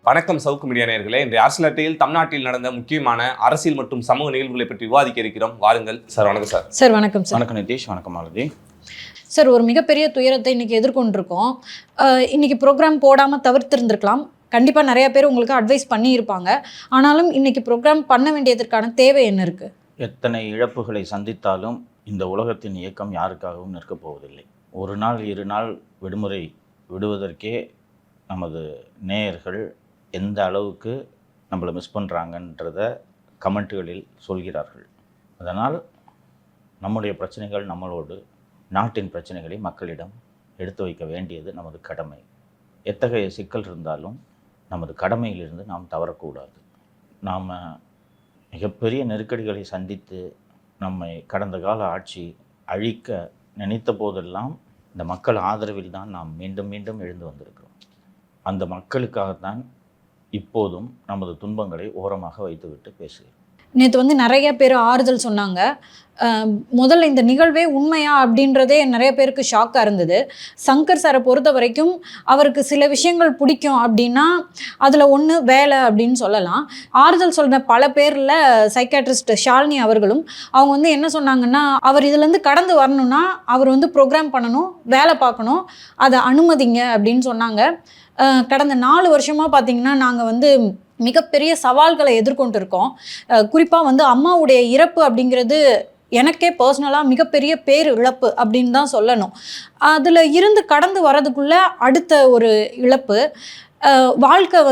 வணக்கம் சவுக்கு மீடியா நேயர்களே. இன்றைய அரசியல் அட்டையில் தமிழ்நாட்டில் நடந்த முக்கியமான அரசியல் மற்றும் சமூக நிகழ்வுகளை பற்றி விவாதிக்க இருக்கிறோம். வாருங்கள் சார். வணக்கம் சார். சார் வணக்கம் சார். வணக்கம் நிதிஷ். வணக்கம் மாலதி. சார், ஒரு மிகப்பெரிய துயரத்தை இன்னைக்கு எதிர்கொண்டிருக்கோம். இன்னைக்கு ப்ரோக்ராம் போடாமல் தவிர்த்திருந்திருக்கலாம். கண்டிப்பாக நிறைய பேர் உங்களுக்கு அட்வைஸ் பண்ணியிருப்பாங்க. ஆனாலும் இன்னைக்கு ப்ரோக்ராம் பண்ண வேண்டியதற்கான தேவை என்ன இருக்குது? எத்தனை இழப்புகளை சந்தித்தாலும் இந்த உலகத்தின் இயக்கம் யாருக்காகவும் நிற்கப் போவதில்லை. ஒரு நாள் 2 நாள் விடுமுறை விடுவதற்கே நமது நேயர்கள் எந்த அளவுக்கு நம்மளை மிஸ் பண்ணுறாங்கன்றத கமெண்ட்டுகளில் சொல்கிறார்கள். அதனால் நம்முடைய பிரச்சனைகள் நம்மளோடு, நாட்டின் பிரச்சனைகளை மக்களிடம் எடுத்து வைக்க வேண்டியது நமது கடமை. எத்தகைய சிக்கல் இருந்தாலும் நமது கடமையிலிருந்து நாம் தவறக்கூடாது. நாம் மிகப்பெரிய நெருக்கடிகளை சந்தித்து நம்மை கடந்த கால ஆட்சி அழிக்க நினைத்த போதெல்லாம் இந்த மக்கள் ஆதரவில் தான் நாம் மீண்டும் மீண்டும் எழுந்து வந்திருக்கிறோம். அந்த மக்களுக்காகத்தான் இப்போதும் நமது துன்பங்களை ஓரமாக வைத்துவிட்டு பேசுகிறோம். நேற்று நிறைய பேர் ஆறுதல் சொன்னாங்க. முதல்ல இந்த நிகழ்வே உண்மையா அப்படின்றதே நிறைய பேருக்கு ஷாக்காக இருந்தது. சங்கர் சாரை பொறுத்த வரைக்கும் அவருக்கு சில விஷயங்கள் பிடிக்கும் அப்படின்னா அதில் ஒன்று வேலை அப்படின்னு சொல்லலாம். ஆறுதல் சொல்கிற பல பேரில் சைக்காட்ரிஸ்ட் ஷாலினி அவர்களும் அவங்க என்ன சொன்னாங்கன்னா, அவர் இதுலேருந்து கடந்து வரணும்னா அவர் ப்ரோக்ராம் பண்ணணும், வேலை பார்க்கணும், அதை அனுமதிங்க அப்படின்னு சொன்னாங்க. கடந்த 4 வருஷமாக பார்த்திங்கன்னா நாங்கள் மிகப்பெரிய சவால்களை எதிர்கொண்டு இருக்கோம். குறிப்பாக அம்மாவுடைய இறப்பு அப்படிங்கிறது எனக்கே பர்சனலாக மிகப்பெரிய பேர் இழப்பு அப்படின்னு தான் சொல்லணும். அதில் இருந்து கடந்து வரதுக்குள்ளே அடுத்த ஒரு இழப்பு. வாழ்க்கை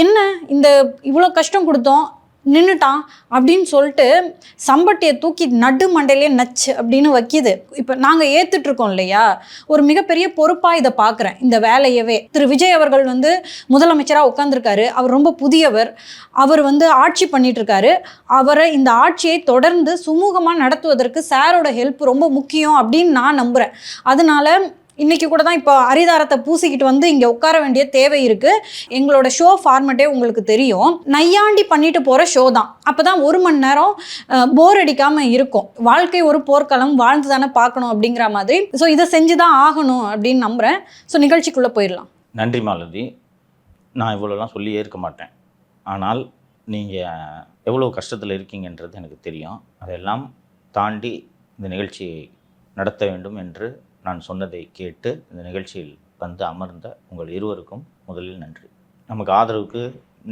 என்ன இந்த இவ்வளோ கஷ்டம் கொடுத்தோம், நின்றுட்டான் அப்படின்னு சொல்லிட்டு சம்பட்டியை தூக்கி நடு மண்டையிலே நச்சு அப்படின்னு வைக்கிது. இப்போ நாங்கள் ஏற்றுட்ருக்கோம் இல்லையா, ஒரு மிகப்பெரிய பொறுப்பாக இதை பார்க்குறேன் இந்த வேலையவே. திரு விஜய் அவர்கள் முதலமைச்சராக உட்காந்துருக்காரு. அவர் ரொம்ப புதியவர். அவர் ஆட்சி பண்ணிகிட்ருக்காரு. அவரை இந்த ஆட்சியை தொடர்ந்து சுமூகமாக நடத்துவதற்கு சாரோட ஹெல்ப் ரொம்ப முக்கியம் அப்படின்னு நான் நம்புகிறேன். அதனால இன்றைக்கி கூட தான் இப்போ அரிதாரத்தை பூசிக்கிட்டு இங்கே உட்கார வேண்டிய தேவை இருக்குது. எங்களோட ஷோ ஃபார்மேட்டே உங்களுக்கு தெரியும். நையாண்டி பண்ணிட்டு போகிற ஷோ தான். அப்போ தான் 1 மணி நேரம் போர் அடிக்காமல் இருக்கும். வாழ்க்கை ஒரு போர்க்களம், வாழ்ந்து தானே பார்க்கணும் அப்படிங்கிற மாதிரி. ஸோ இதை செஞ்சு தான் ஆகணும் அப்படின்னு நம்புகிறேன். ஸோ நிகழ்ச்சிக்குள்ளே போயிடலாம். நன்றி மாலதி. நான் இவ்வளோலாம் சொல்லியே இருக்க மாட்டேன். ஆனால் நீங்கள் எவ்வளோ கஷ்டத்தில் இருக்கீங்கன்றது எனக்கு தெரியும். அதெல்லாம் தாண்டி இந்த நிகழ்ச்சியை நடத்த வேண்டும் என்று நான் சொன்னதை கேட்டு இந்த நிகழ்ச்சியில் அமர்ந்த உங்கள் இருவருக்கும் முதலில் நன்றி. நமக்கு ஆதரவுக்கு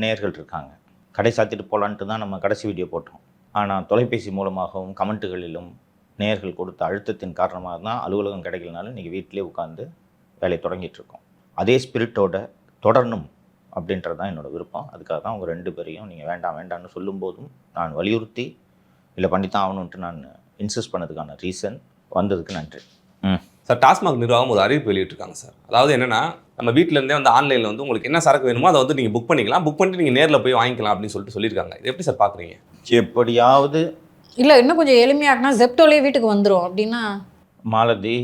நேயர்கள் இருக்காங்க. கடை சாத்திட்டு போகலான்ட்டு தான் நம்ம கடைசி வீடியோ போட்டோம். ஆனால் தொலைபேசி மூலமாகவும் கமெண்ட்டுகளிலும் நேயர்கள் கொடுத்த அழுத்தத்தின் காரணமாக தான் அலுவலகம் கிடைக்கலனாலும் இன்றைக்கி வீட்டிலே உட்காந்து வேலையை தொடங்கிட்டுருக்கோம். அதே ஸ்பிரிட்டோட தொடரணும் அப்படின்றது தான் என்னோடய விருப்பம். அதுக்காக தான் உங்கள் 2 பேரையும் நீங்கள் வேண்டாம்னு சொல்லும்போதும் நான் வலியுறுத்தி இல்லை பண்ணித்தான் ஆகணுன்ட்டு நான் இன்சிஸ்ட் பண்ணதுக்கான ரீசன் வந்ததுக்கு நன்றி. சார், டாஸ்மாக் நிர்வாகம் ஒரு அறிவிப்பு வெளியிட்டிருக்காங்க சார். அதாவது என்னென்னா, நம்ம வீட்டிலேருந்தே ஆன்லைனில் உங்களுக்கு என்ன சரக்கு வேணுமோ அதை நீங்கள் புக் பண்ணிக்கலாம். புக் பண்ணிட்டு நீங்கள் நேரில் போய் வாங்கிக்கலாம் அப்படின்னு சொல்லியிருக்காங்க. இது எப்படி சார் பார்க்குறீங்க? எப்படியாவது இல்லை, இன்னும் கொஞ்சம் எளிமையாகனா ஜெப்டோலே வீட்டுக்கு வந்துடும் அப்படின்னா. மாலதி,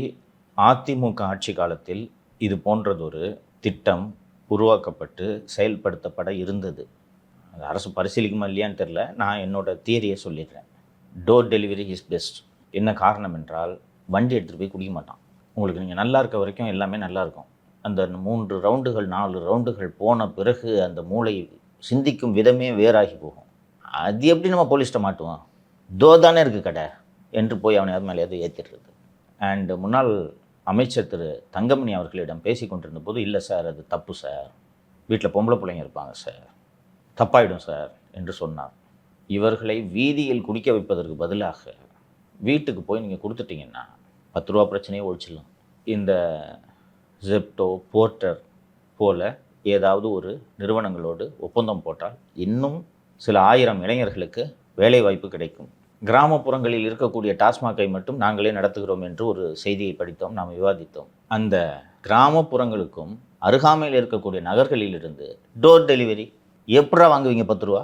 அதிமுக ஆட்சி காலத்தில் இது போன்றதொரு திட்டம் உருவாக்கப்பட்டு செயல்படுத்தப்பட இருந்தது. அது அரசு பரிசீலிக்குமா இல்லையான்னு தெரில. நான் என்னோடய தியரியை சொல்லிடுறேன். Door delivery is best. என்ன காரணம் என்றால், வண்டி எடுத்துகிட்டு போய் குடிக்க மாட்டான். உங்களுக்கு நீங்கள் நல்லா இருக்க வரைக்கும் எல்லாமே நல்லாயிருக்கும். அந்த 3 ரவுண்டுகள் 4 ரவுண்டுகள் போன பிறகு அந்த மூளை சிந்திக்கும் விதமே வேறாகி போகும். அது எப்படி நம்ம போலீஸ்ட்டை மாட்டுவோம்? தானே இருக்குது கடை என்று போய் அவனையாவது மேலேயாவது ஏற்றிடுறது. அண்ட் முன்னாள் அமைச்சர் திரு தங்கமணி அவர்களிடம் பேசி கொண்டிருந்த போது, இல்லை சார் அது தப்பு சார், வீட்டில் பொம்பளை பிள்ளைங்க இருப்பாங்க சார், தப்பாயிடும் சார் என்று சொன்னார். இவர்களை வீதியில் குடிக்க வைப்பதற்கு பதிலாக வீட்டுக்கு போய் நீங்கள் கொடுத்துட்டிங்கன்னா 10 ரூபா பிரச்சனையே ஒழிச்சிடலாம். இந்த ஜெப்டோ, போர்ட்டர் போல் ஏதாவது ஒரு நிறுவனங்களோடு ஒப்பந்தம் போட்டால் இன்னும் சில 1000 இளைஞர்களுக்கு வேலை வாய்ப்பு கிடைக்கும். கிராமப்புறங்களில் இருக்கக்கூடிய டாஸ்மாகை மட்டும் நாங்களே நடத்துகிறோம் என்று ஒரு செய்தியை படித்தோம், நாம் விவாதித்தோம். அந்த கிராமப்புறங்களுக்கும் அருகாமையில் இருக்கக்கூடிய நகர்களிலிருந்து டோர் டெலிவரி எப்படா வாங்குவீங்க? 10 ரூபா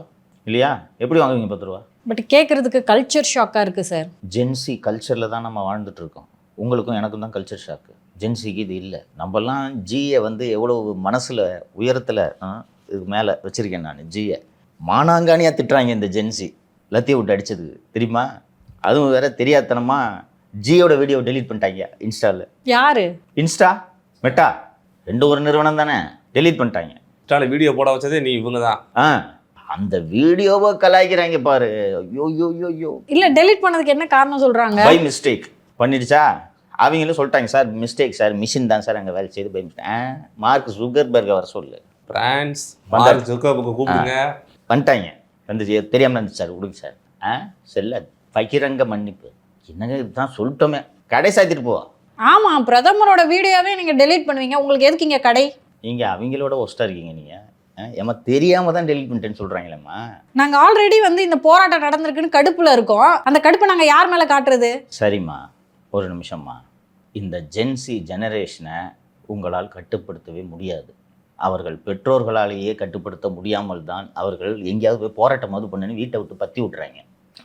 இல்லையா? எப்படி வாங்குவீங்க 10 ரூபா? பட் கேட்குறதுக்கு கல்ச்சர் ஷாக்காக இருக்குது சார். ஜென்சி கல்ச்சரில் தான் நம்ம வாழ்ந்துட்டுருக்கோம். உங்களுக்கும் எனக்கும் தான் கல்ச்சர் ஷாக்கு. ஜென்சிக்கு இது இல்லை. நம்மலாம் ஜியை எவ்வளோ மனசில் உயரத்தில் இதுக்கு மேலே வச்சுருக்கேன் நான். ஜியை மானாங்கானியாக திட்டுறாங்க இந்த ஜென்சி. லத்தியை விட்டு அடித்ததுக்கு தெரியுமா? அதுவும் வேறு தெரியாதனமாக ஜியோட வீடியோ டெலீட் பண்ணிட்டாங்க இன்ஸ்டாவில். யார்? இன்ஸ்டா, மெட்டா 2 ஒரு நிறுவனம் தானே, டெலீட் பண்ணிட்டாங்க. இன்ஸ்டால வீடியோ போட வச்சதே நீ இவங்க தான். ஆ அந்த வீடியோவை கலாய்க்கிறாங்க பாரு. ஐயோ யோ யோ யோ. இல்ல டெலீட் பண்ணதுக்கு என்ன காரணம் சொல்றாங்க? பை மிஸ்டேக் பண்ணிடுச்சா? அவங்களும் சொல்லிட்டாங்க சார் மிஸ்டேக் சார், மிஷின் தான் சார் அங்கே வேலை செய்து பை மிஸ்டேக். மார்க் ஜுக்கர்பர்கை வர சொல்லு, பிரான்ஸ் மார்க் ஜுக்கர்பர்கை கூப்பிடுங்க. வந்துட்டாங்க. வந்து தெரியாமல் இருந்துச்சு சார், விடுங்க சார். செல்ல பகிரங்க மன்னிப்பு. என்னங்க இதுதான் சொல்லிட்டோமே, கடை சாத்திட்டு போ. ஆமா, பிரதமரோட வீடியோவே நீங்க டெலீட் பண்ணுவீங்க, உங்களுக்கு எதுக்கு இங்க கடை? நீங்கள் அவங்களோட ஒஸ்ட்டாக இருக்கீங்க நீங்கள். ஏமா தெரியாமல் தான் டெலிட் பண்ணிட்டேன்னு சொல்கிறாங்களேம்மா. நாங்க ஆல்ரெடி வந்து இந்த போராட்டம் நடந்திருக்குன்னு கடுப்புல இருக்கோம். அந்த கடுப்பை நாங்க யார் மேல காட்டுறது? சரிம்மா, ஒரு நிமிஷம்மா. இந்த ஜென்சி ஜெனரேஷனை உங்களால் கட்டுப்படுத்தவே முடியாது. அவர்கள் பெற்றோர்களாலேயே கட்டுப்படுத்த முடியாமல் தான் அவர்கள் எங்கேயாவது போய் போராட்டமாவது பண்ணுன்னு வீட்டை விட்டு பற்றி விட்றாங்க.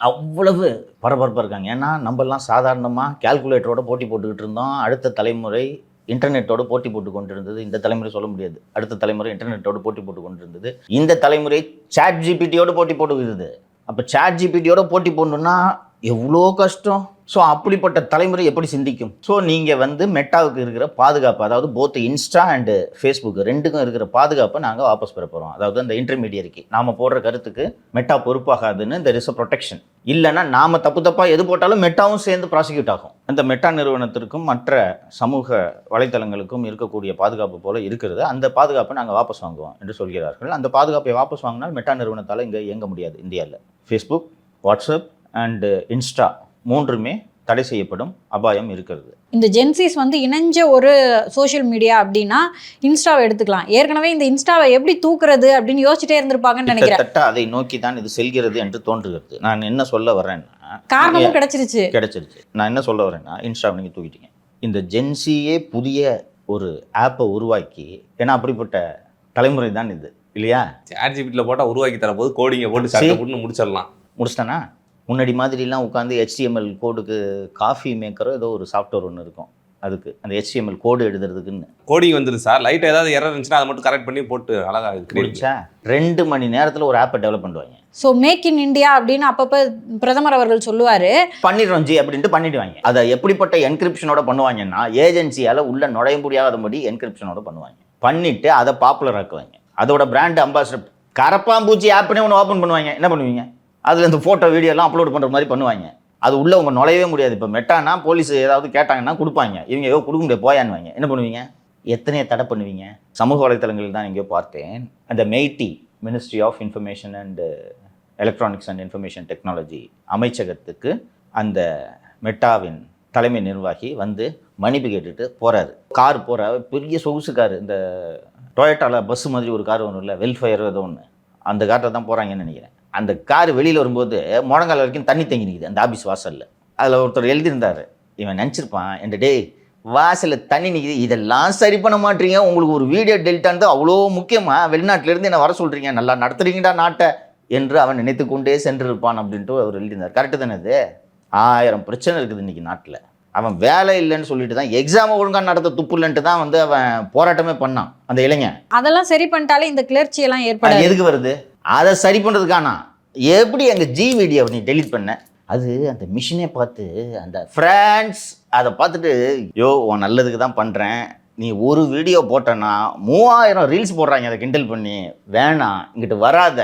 அவ்வளவு பரபரப்பாக இருக்காங்க. ஏன்னா நம்மலாம் சாதாரணமாக கேல்குலேட்டரோட போட்டி போட்டுக்கிட்டு இருந்தோம். அடுத்த தலைமுறை இன்டர்நெட்டோடு போட்டி போட்டு கொண்டு இருந்தது. இந்த தலைமுறை சொல்ல முடியாது, அடுத்த தலைமுறை இன்டர்நெட்டோடு போட்டி போட்டு கொண்டு இருந்தது. இந்த தலைமுறை சாட் ஜிபிடியோடு போட்டி போட்டுக்குது. அப்போ சாட் ஜிபிடியோட போட்டி போடணுன்னா எவ்வளோ கஷ்டம். ஸோ அப்படிப்பட்ட தலைமுறை எப்படி சிந்திக்கும்? ஸோ நீங்கள் வந்து மெட்டாவுக்கு இருக்கிற பாதுகாப்பு, அதாவது போத் இன்ஸ்டா அண்டு ஃபேஸ்புக் ரெண்டுக்கும் இருக்கிற பாதுகாப்பை நாங்கள் வாபஸ் பெற போகிறோம். அதாவது அந்த இன்டர்மீடியருக்கு நாம் போடுற கருத்துக்கு மெட்டா பொறுப்பாகாதுன்னு தெர் இஸ் அ ப்ரொடெக்ஷன். இல்லைன்னா நாம் தப்பாக எது போட்டாலும் மெட்டாவும் சேர்ந்து ப்ராசிக்யூட் ஆகும். அந்த மெட்டா நிறுவனத்திற்கும் மற்ற சமூக வலைத்தளங்களுக்கும் இருக்கக்கூடிய பாதுகாப்பு போல இருக்கிறது. அந்த பாதுகாப்பை நாங்கள் வாபஸ் வாங்குவோம் என்று சொல்கிறார்கள். அந்த பாதுகாப்பை வாபஸ் வாங்கினால் மெட்டா நிறுவனத்தால் இங்கே இயங்க முடியாது இந்தியாவில். ஃபேஸ்புக், வாட்ஸ்அப் அண்டு இன்ஸ்டா மூன்றுமே தடை செய்யப்படும் அபாயம் இருக்கிறது. இந்த ஜென்சிஸ் வந்து இணைஞ்ச ஒரு சோஷியல் மீடியா அப்படின்னா இன்ஸ்டாவை எடுத்துக்கலாம். ஏற்கனவே இந்த இன்ஸ்டாவை எப்படி தூக்குறது அப்படின்னு யோசிச்சுட்டே இருந்திருப்பாங்கன்னு நினைக்கிறேன். அதை நோக்கி தான் இது செல்கிறது என்று தோன்றுகிறது. நான் என்ன சொல்ல வரேன்னா, காரணமும் கிடைச்சிருச்சு. நான் என்ன சொல்ல வரேன்னா, இன்ஸ்டாவை நீங்கள் தூக்கிட்டீங்க. இந்த ஜென்சியே புதிய ஒரு ஆப்பை உருவாக்கி, ஏன்னா அப்படிப்பட்ட தலைமுறை தான் இது இல்லையா? சாட் ஜிபிடியில் போட்டால் உருவாக்கி தர போது கோடிங்கை போட்டு சட்டை போட்டு முடிச்சிடலாம். முடிச்சிட்டேன்னா முன்னாடி மாதிரிலாம் உட்காந்து HTML கோடுக்கு காஃபி மேக்கரோ ஏதோ ஒரு சாஃப்ட்வேர் ஒன்று இருக்கும், அதுக்கு அந்த HTML கோடு எழுதுறதுக்குன்னு கோடிங் வந்துடும் சார். லைட்டாக ஏதாவது எரர் இருந்துச்சுன்னா அதை மட்டும் கரெக்ட் பண்ணி போட்டு அழகாக முடிச்சா 2 மணி நேரத்தில் ஒரு ஆப்பை டெவலப் பண்ணுவாங்க. ஸோ மேக் இன் இந்தியா அப்படின்னு அப்பப்போ பிரதமர் அவர்கள் சொல்லுவார். பண்ணிடுறோம் ஜி அப்படின்ட்டு பண்ணிடுவாங்க. அதை எப்படிப்பட்ட என்கிரிப்ஷனோட பண்ணுவாங்கன்னா, ஏஜென்சியால் உள்ள நுழைய முடியாதபடி என்கிரிப்ஷனோட பண்ணுவாங்க. பண்ணிவிட்டு அதை பாப்புலர் ஆக்குவாங்க. அதோட பிராண்ட் அம்பாசிடர் கரப்பாம்பூச்சி ஆப்னே ஒன்று ஓப்பன் பண்ணுவாங்க. என்ன பண்ணுவீங்க? அதில் இந்த ஃபோட்டோ வீடியோலாம் அப்லோட் பண்ணுற மாதிரி பண்ணுவாங்க. அது உள்ளே அவங்க நுழையவே முடியாது. இப்போ மெட்டானா போலீஸ் ஏதாவது கேட்டாங்கன்னா கொடுப்பாங்க, இவங்க ஏதோ கொடுக்க முடியாது போயான்வாங்க. என்ன பண்ணுவீங்க? எத்தனையோ தடை பண்ணுவீங்க. சமூக வலைத்தளங்களில் தான் எங்கேயோ பார்த்தேன், அந்த MeitY ministry of information and electronics and information technology அமைச்சகத்துக்கு அந்த மெட்டாவின் தலைமை நிர்வாகி வந்து மன்னிப்பு கேட்டுட்டு போகிறாரு. கார் போகிற பெரிய சொகுசு கார், இந்த டொயோட்டாவில் பஸ் மாதிரி ஒரு கார் ஒன்றும் இல்லை, வெல்ஃபேர் ஏதோ ஒன்று, அந்த காரில் தான் போகிறாங்கன்னு நினைக்கிறேன். அந்த கார் வெளியில் வரும்போது முழங்கால் வரைக்கும் தண்ணி தங்கி நிற்குது அந்த ஆஃபீஸ் வாசலில். அதில் ஒருத்தர் எழுதியிருந்தார், இவன் நினச்சிருப்பான் என்ற டே வாசலில் தண்ணி நிற்கிது, இதெல்லாம் சரி பண்ண மாட்டீங்க, உங்களுக்கு ஒரு வீடியோ டெல்டான்னு அவ்வளோ முக்கியமாக வெளிநாட்டிலேருந்து என்ன வர சொல்கிறீங்க, நல்லா நடத்துறீங்கடா நாட்டை என்று அவன் நினைத்து கொண்டே சென்றிருப்பான் அப்படின்ட்டு அவர் எழுதியிருந்தார். கரெக்டு தானே? அது 1000 பிரச்சனை இருக்குது இன்றைக்கி நாட்டில். அவன் வேலை இல்லைன்னு சொல்லிட்டு தான், எக்ஸாமை ஒழுங்காக நடத்த துப்பு இல்லைன்ட்டு தான் வந்து அவன் போராட்டமே பண்ணான் அந்த இளைஞன். அதெல்லாம் சரி பண்ணிட்டாலே இந்த கிளர்ச்சியெல்லாம் ஏற்படாது. எதுக்கு வருது? அதை சரி பண்ணுறதுக்கானா? எப்படி எங்கள் ஜி வீடியோவை நீ டெலிட் பண்ண? அது அந்த மிஷினே பார்த்து அந்த ஃப்ரெண்ட்ஸ் அதை பார்த்துட்டு, யோ உன் நல்லதுக்கு தான் பண்ணுறேன், நீ ஒரு வீடியோ போட்டேன்னா 3000 ரீல்ஸ் போடுறாங்க அதை கிண்டல் பண்ணி, வேணாம் இங்கிட்டு வராத.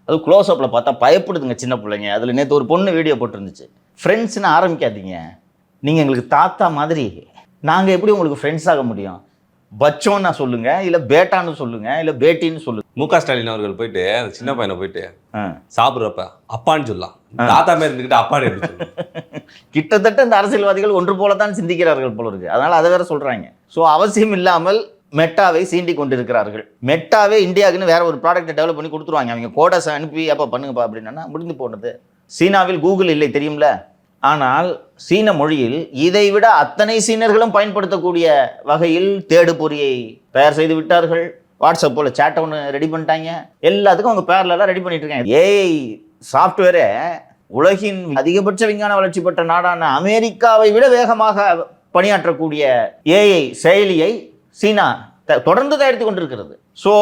அது க்ளோஸ்அப்பில் பார்த்தா பயப்படுதுங்க சின்ன பிள்ளைங்க. அதில் நேற்று ஒரு பொண்ணு வீடியோ போட்டுருந்துச்சு. ஃப்ரெண்ட்ஸ்ன்னு ஆரம்பிக்காதீங்க, நீங்கள் எங்களுக்கு தாத்தா மாதிரி, நாங்கள் எப்படி உங்களுக்கு ஃப்ரெண்ட்ஸ் ஆக முடியும்? பச்சோன்னா சொல்லுங்க, இல்லை பேட்டான்னு சொல்லுங்க, இல்லை பேட்டின்னு சொல்லுங்க. முக ஸ்டாலின் அவர்கள் போயிட்டு அந்த சின்ன பையனை போயிட்டு சாப்பிட்றப்ப அப்பான்னு சொல்லலாம், தாத்தா மாதிரி இருந்துக்கிட்டு அப்பான்னு எப்படி கிட்டத்தட்ட இந்த அரசியல்வாதிகள் ஒன்று போல தான் சிந்திக்கிறார்கள் போல இருக்கு. அதனால அதை வேற சொல்றாங்க. ஸோ அவசியம் இல்லாமல் மெட்டாவை சீண்டி கொண்டிருக்கிறார்கள். மெட்டாவே இந்தியாவுக்குன்னு வேற ஒரு ப்ராடக்ட்டை டெவலப் பண்ணி கொடுத்துருவாங்க. அவங்க கோடஸை அனுப்பி அப்போ பண்ணுங்கப்பா அப்படின்னா முடிந்து போனது. சீனாவில் கூகுள் இல்லை தெரியும்ல, ஆனால் சீன மொழியில் இதை விட அத்தனை சீனர்களும் பயன்படுத்தக்கூடிய வகையில் தேடு பொறியை தயார் செய்து விட்டார்கள். வாட்ஸ்அப் போல் சேட்டை ஒன்று ரெடி பண்ணிட்டாங்க. எல்லாத்துக்கும் அவங்க பேரலாம் ரெடி பண்ணிட்டு இருக்காங்க. ஏஐ சாஃப்ட்வேரை உலகின் அதிகபட்ச விஞ்ஞான வளர்ச்சி பெற்ற நாடான அமெரிக்காவை விட வேகமாக பணியாற்றக்கூடிய ஏஐ செயலியை சீனா தொடர்ந்து தயாரித்து கொண்டிருக்கிறது. ஸோ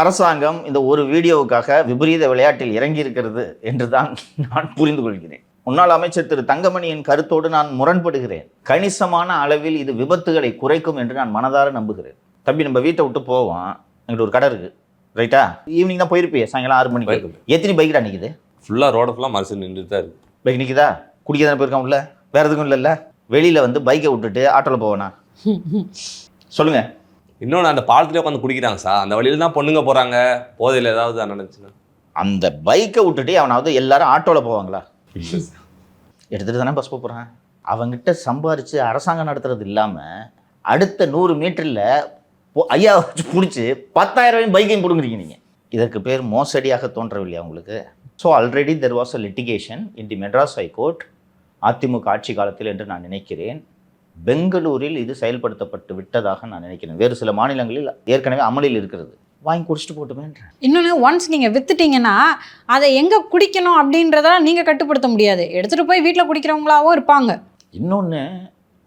அரசாங்கம் இந்த ஒரு வீடியோவுக்காக விபரீத விளையாட்டில் இறங்கி இருக்கிறது என்று தான் நான் புரிந்து கொள்கிறேன். முன்னாள் அமைச்சர் திரு தங்கமணியின் கருத்தோடு நான் முரண்படுகிறேன். கணிசமான அளவில் இது விபத்துகளை குறைக்கும் என்று நான் மனதார நம்புகிறேன். தம்பி நம்ம வீட்டை விட்டு போவோம், அங்கிட்ட ஒரு கடை இருக்குது ரைட்டா, ஈவினிங் தான் போயிருப்பியே, சாயங்காலம் 6 மணிக்கு. போயிருக்கேன். எத்தனை பைக்கடா நிற்குது? ஃபுல்லாக ரோட ஃபுல்லாக மறுசு நின்றுட்டு தான் இருக்குது. பைக் நிற்குதா? குடிக்க தானே போயிருக்கான் உள்ள, வேறு எதுக்கும் இல்லைல்ல. வெளியில் வந்து பைக்கை விட்டுட்டு ஆட்டோவில் போவேனா? சொல்லுங்கள். இன்னொன்று அந்த பாலத்திலே உட்காந்து குடிக்கிறாங்க சார். அந்த வழியில தான் பொண்ணுங்க போகிறாங்க, போதையில் ஏதாவது நடந்துச்சுன்னா. அந்த பைக்கை விட்டுட்டு அவனாவது எல்லாரும் ஆட்டோவில் போவாங்களா? எடுத்துகிட்டு தானே பஸ் போகிறான். அவங்ககிட்ட சம்பாரித்து அரசாங்கம் நடத்துறது இல்லாமல் அடுத்த 100 மீட்டரில் 5000 வச்சு பிடிச்சி 10,000 பைக்கையும் பிடுங்குறீங்க நீங்கள். இதற்கு பேர் மோசடியாக தோன்றவில்லையா உங்களுக்கு? So already there was a litigation in the Madras high court AIADMK ஆட்சி காலத்தில் என்று நான் நினைக்கிறேன். பெங்களூரில் இது செயல்படுத்தப்பட்டு விட்டதாக நான் நினைக்கிறேன். வேறு சில மாநிலங்களில் ஏற்கனவே அமலில் இருக்கிறது. வாங்கி குடிச்சிட்டு போட்டுமேன்றேன். இன்னொன்று, ஒன்ஸ் நீங்கள் வித்துட்டீங்கன்னா அதை எங்கே குடிக்கணும் அப்படின்றத நீங்கள் கட்டுப்படுத்த முடியாது. எடுத்துகிட்டு போய் வீட்டில் குடிக்கிறவங்களாவும் இருப்பாங்க. இன்னொன்று,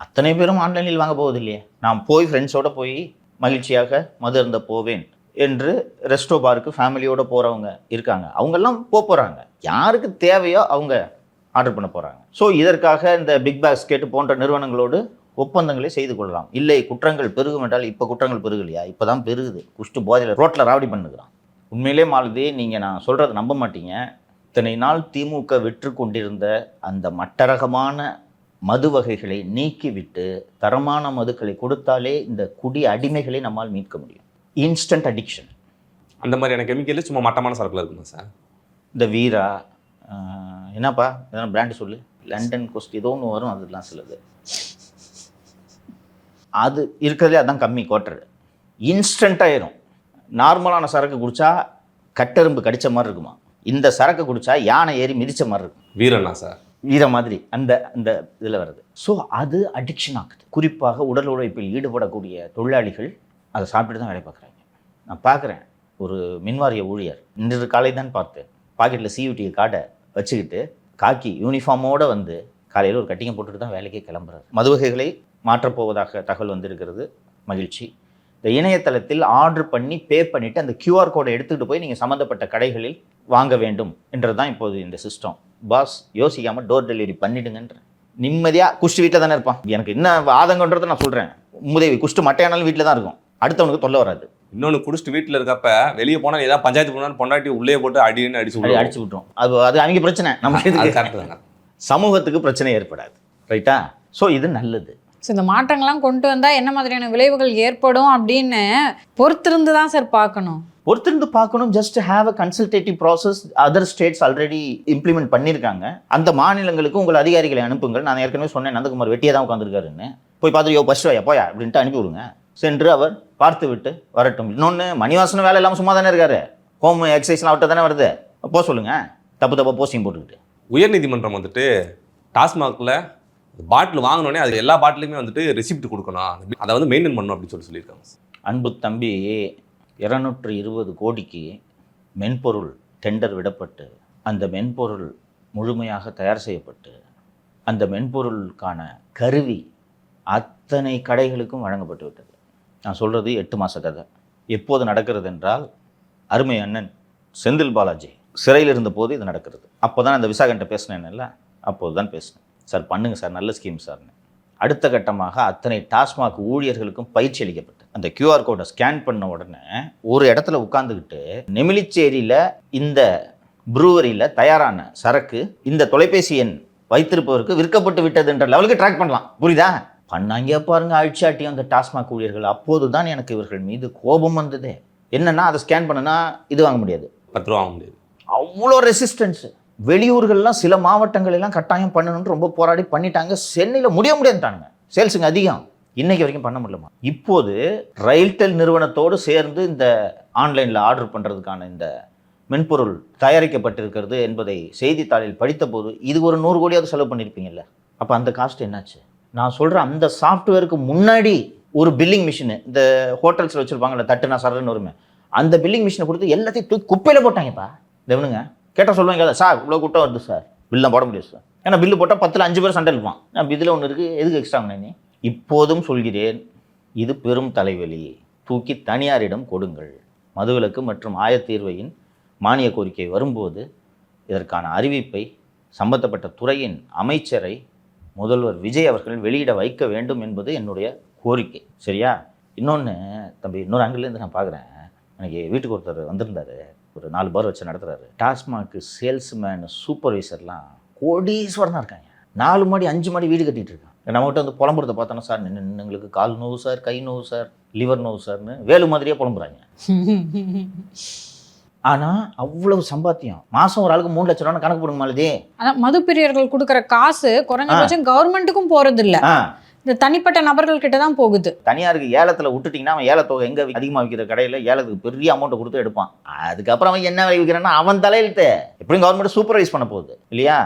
அத்தனை பேரும் ஆன்லைனில் வாங்க போவது இல்லையே. நான் போய் ஃப்ரெண்ட்ஸோடு போய் மகிழ்ச்சியாக மது அருந்த போவேன் என்று ரெஸ்டோ பாருக்கு ஃபேமிலியோடு போகிறவங்க இருக்காங்க. அவங்கெல்லாம் போகிறாங்க. யாருக்கு தேவையோ அவங்க ஆர்டர் பண்ண போகிறாங்க. ஸோ இதற்காக இந்த பிக் பாஸ்கெட் போன்ற நிறுவனங்களோடு ஒப்பந்தங்களை செய்து கொள்ளலாம். இல்லை குற்றங்கள் பெருகும் என்றால் இப்போ குற்றங்கள் பெருகலையா? இப்போ தான் பெருகுது. குஷ்டு போதையில் ரோட்டில் ராவடி பண்ணுகிறான். உண்மையிலே மாலுதி, நீங்கள் நான் சொல்கிறத நம்ப மாட்டீங்க. இத்தனை நாள் திமுக விற்று கொண்டிருந்த அந்த மட்டரகமான மது வகைகளை நீக்கிவிட்டு தரமான மதுக்களை கொடுத்தாலே இந்த குடி அடிமைகளை நம்மால் மீட்க முடியும். Instant addiction. அந்த மாதிரியான கெமிக்கல் சும்மா மட்டமான சரக்குல இருக்குமா சார்? இந்த வீரா என்னப்பா எதனா பிராண்டு சொல்லு, லண்டன் கோஸ்ட் ஏதோ ஒன்று வரும், அதெல்லாம் சிலது. அது இருக்கிறதே அதான் கம்மி குவார்ட்டர். இன்ஸ்டண்ட்டாயிரும். நார்மலான சரக்கு குடித்தா கட்டெரும்பு கடித்த மாதிரி இருக்குமா, இந்த சரக்கு குடித்தா யானை ஏறி மிதித்த மாதிரி இருக்கும். வீரனா சார்? வீர மாதிரி அந்த அந்த இதில் வருது. ஸோ அது அடிக்ஷன் ஆகுது. குறிப்பாக உடல் உழைப்பில் ஈடுபடக்கூடிய தொழிலாளிகள் அதை சாப்பிட்டு தான் வேலை பார்க்குறாங்க. நான் பார்க்குறேன், ஒரு மின்வாரிய ஊழியர் இன்று காலை தான் பார்த்தேன், பாக்கெட்டில் சியூடி கார்டை வச்சுக்கிட்டு காக்கி யூனிஃபார்மோடு வந்து காலையில் ஒரு கட்டிங்கை போட்டுட்டு தான் வேலைக்கே கிளம்புறாரு. மது வகைகளை மாற்றப்போவதாக தகவல் வந்திருக்கிறது. மகிழ்ச்சி. இந்த இணையதளத்தில் ஆர்டர் பண்ணி பே பண்ணிவிட்டு அந்த QR கோடை எடுத்துகிட்டு போய் நீங்கள் சம்மந்தப்பட்ட கடைகளில் வாங்க வேண்டும் என்றது தான் இப்போது இந்த சிஸ்டம். பாஸ் யோசிக்காமல் டோர் டெலிவரி பண்ணிவிடுங்கன்ற. நிம்மதியாக குஷ்டு வீட்டில் தானே இருப்பான். எனக்கு என்ன ஆதங்கன்றதை நான் சொல்கிறேன். உதவி குஷ்டு மட்டையானாலும் வீட்டில் தான் இருக்கும், அடுத்தவனுக்கு தொல்லை வராது. இன்னொன்று, குடிச்சிட்டு வீட்டில் இருக்கப்ப வெளியே போனால் ஏதாவது பஞ்சாயத்து போனாலும் பொண்டாட்டி உள்ளே போட்டு அடின்னு அடிச்சு விட்டுரும். அது அவங்க பிரச்சனை, நம்ம கரெக்டு தாங்க. சமூகத்துக்கு பிரச்சனை ஏற்படாது. ரைட்டா? ஸோ இது நல்லது. ஸோ இந்த மாற்றங்கள்லாம் கொண்டு வந்தால் என்ன மாதிரியான விளைவுகள் ஏற்படும் அப்படின்னு பொறுத்திருந்து தான் சார் பார்க்கணும். பொறுத்திருந்து பார்க்கணும். Just have a consultative process. Other states already implement பண்ணியிருக்காங்க. அந்த மாநிலங்களுக்கு உங்கள் அதிகாரிகளை அனுப்புங்கள். நான் ஏற்கனவே சொன்னேன், நந்தகுமார் வெட்டியே தான் உட்காந்துருக்காருன்னு. போய் பார்த்துட்டு ஃபஸ்ட் வாயா போயா அப்படின்ட்டு அனுப்பி விடுங்க. சென்று அவர் பார்த்து விட்டு வரட்டும். இன்னொன்று, மணிவாசன வேலை இல்லாமல் சும்மா தானே இருக்காரு. ஹோம் எக்ஸசைஸ்லாம் அவர்கிட்ட தானே வருது. போக சொல்லுங்கள், தப்பு போஸ்டிங் போட்டுக்கிட்டு. உயர்நீதிமன்றம் வந்துட்டு டாஸ்மாகில் பாட்டில் வாங்கினோடனே அது எல்லா பாட்டிலுமே வந்துட்டு ரெசிப்ட் கொடுக்கணும், அதை வந்து மெயின்டைன் பண்ணணும் அப்படின்னு சொல்லியிருக்காங்க. அன்பு தம்பி, 220 கோடிக்கு மென்பொருள் டெண்டர் விடப்பட்டு அந்த மென்பொருள் முழுமையாக தயார் செய்யப்பட்டு அந்த மென்பொருளுக்கான கருவி அத்தனை கடைகளுக்கும் வழங்கப்பட்டு விட்டது. நான் சொல்கிறது 8 மாத கதை. எப்போது நடக்கிறது என்றால், அருமை அண்ணன் செந்தில் பாலாஜி சிறையில் இருந்தபோது இது நடக்கிறது. அப்போ தான் அந்த விசாகன்ட்ட பேசினேன்ல, அப்போது தான் பேசினேன். சார் பண்ணுங்கள் சார், நல்ல ஸ்கீம் சார்னு. அடுத்த கட்டமாக அத்தனை டாஸ்மாக் ஊழியர்களுக்கும் பயிற்சி அளிக்கப்பட்டு அந்த QR கோடை ஸ்கேன் பண்ண உடனே ஒரு இடத்துல உட்காந்துக்கிட்டு நெமிலிச்சேரியில் இந்த ப்ரூவரியில் தயாரான சரக்கு இந்த தொலைபேசி எண் வைத்திருப்பவருக்கு விற்கப்பட்டு விட்டதுன்ற லெவலுக்கு ட்ராக் பண்ணலாம். புரியுதா? பண்ணாங்க பாருங்க அழிச்சாட்டியும் அந்த டாஸ்மாக் ஊழியர்கள். அப்போது தான் எனக்கு இவர்கள் மீது கோபம் வந்தது. என்னென்னா, அதை ஸ்கேன் பண்ணுனா இது வாங்க முடியாது, 10 ரூபா வாங்க முடியாது. அவ்வளோ ரெசிஸ்டன்ஸு. வெளியூர்கள்லாம் சில மாவட்டங்களெல்லாம் கட்டாயம் பண்ணணும்னு ரொம்ப போராடி பண்ணிட்டாங்க. சென்னையில் முடியாதுட்டாங்க. சேல்ஸுங்க அதிகம், இன்னைக்கு வரைக்கும் பண்ண முடியலமா. இப்போது ரயில்டெல் நிறுவனத்தோடு சேர்ந்து இந்த ஆன்லைனில் ஆர்டர் பண்ணுறதுக்கான இந்த மென்பொருள் தயாரிக்கப்பட்டிருக்கிறது என்பதை செய்தித்தாளில் படித்தபோது இது ஒரு 100 கோடியாவது செலவு பண்ணியிருப்பீங்கல்ல. அப்போ அந்த காஸ்ட் என்னாச்சு? நான் சொல்கிறேன், அந்த சாஃப்ட்வேருக்கு முன்னாடி ஒரு பில்லிங் மிஷினு, இந்த ஹோட்டல்ஸில் வச்சுருப்பாங்கல்ல, தட்டுனா சரன்னு வருமே, அந்த பில்லிங் மிஷினை கொடுத்து எல்லாத்தையும் தூக்கி குப்பையில் போட்டாங்கப்பா. தேவனுங்க கேட்டால் சொல்லுவாங்க, சார் இவ்வளோ கூட்டம் வருது சார், பில்லாம் போட முடியாது சார். ஏன்னா பில்லு போட்டால் 10ல் 5 பேர் சண்டை இருப்பான். நான் இதில் ஒன்று இருக்குது, எதுக்கு எக்ஸ்ட்ரா நீ? இப்போதும் சொல்கிறேன், இது பெரும் தலைவலி. தூக்கி தனியாரிடம் கொடுங்கள். மதுவிலக்கு மற்றும் ஆயத்தீர்வையின் மானிய கோரிக்கை வரும்போது இதற்கான அறிவிப்பை சம்பந்தப்பட்ட துறையின் அமைச்சரை முதல்வர் விஜய் அவர்கள் வெளியிட வைக்க வேண்டும் என்பது என்னுடைய கோரிக்கை. சரியா? இன்னொன்று தம்பி, இன்னொரு ஆங்கிலேருந்து நான் பார்க்குறேன். எனக்கு வீட்டுக்கு ஒருத்தர் வந்திருந்தார், ஒரு 4 பார் வச்சு நடத்துகிறாரு. டாஸ்மாக் சேல்ஸ்மேன் சூப்பர்வைசர்லாம் கோடீஸ்வரனாக இருக்காங்க. 4 மாடி 5 மாடி வீடு கட்டிகிட்டு இருக்காங்க. நம்மகிட்ட வந்து புலம்புறத பார்த்தோன்னா, சார் எங்களுக்கு கால் நோவு சார், கை நோவு சார், லிவர் நோவு சார்னு வேலு மாதிரியே புலம்புறாங்க. ஆனால் அவ்வளவு சம்பாத்தியம். மாதம் ஒரு ஆளுக்கு 3 லட்ச ரூபான்னு கணக்கு போடுங்க மாலதி. ஆனால் மது பிரியர்கள் கொடுக்குற காசு குறைஞ்சபட்சம் கவர்மெண்ட்டுக்கும் போகிறது இல்லை, இந்த தனிப்பட்ட நபர்கள் கிட்ட தான் போகுது. தனியாருக்கு ஏலத்தில் விட்டுட்டிங்கன்னா அவன் ஏலத்தொகை எங்கே அதிகமாக விற்கிற கடையில் ஏலத்துக்கு பெரிய அமௌண்ட்டை கொடுத்து எடுப்பான். அதுக்கப்புறம் அவன் என்ன விற்கிறான்னா அவன் தலையில்ட்டு எப்படியும் கவர்மெண்ட் சூப்பர்வைஸ் பண்ண போகுது இல்லையா,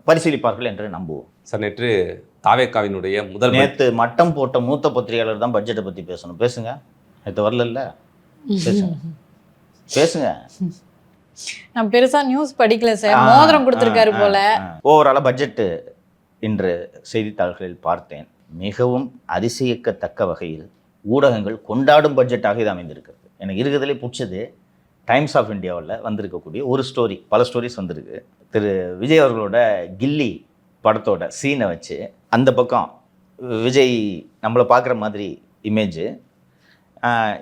பரிசீலிப்பார்கள் என்று நம்புவோம். சார், நேற்று தாவேக்காவினுடைய நேற்று மட்டம் போட்ட மூத்த பத்திரிகையாளர் தான் பட்ஜெட்டை பற்றி பேசணும். பேசுங்க. நேற்று வரல, பேசுங்க. நான் பெருசா நியூஸ் படிக்கல சார், மோதிரம் கொடுத்துருக்காரு போல. ஓவராலாக பட்ஜெட்டு இன்று செய்தித்தாள்களில் பார்த்தேன். மிகவும் அதிசயிக்கத்தக்க வகையில் ஊடகங்கள் கொண்டாடும் பட்ஜெட்டாக இது அமைந்திருக்கிறது. எனக்கு இருக்கிறதுலே பிடிச்சது டைம்ஸ் ஆஃப் இந்தியாவில் வந்திருக்கக்கூடிய ஒரு ஸ்டோரி. பல ஸ்டோரிஸ் வந்திருக்கு. திரு விஜய் அவர்களோட கில்லி படத்தோட சீனை வச்சு அந்த பக்கம் விஜய் நம்மளை பார்க்குற மாதிரி இமேஜு,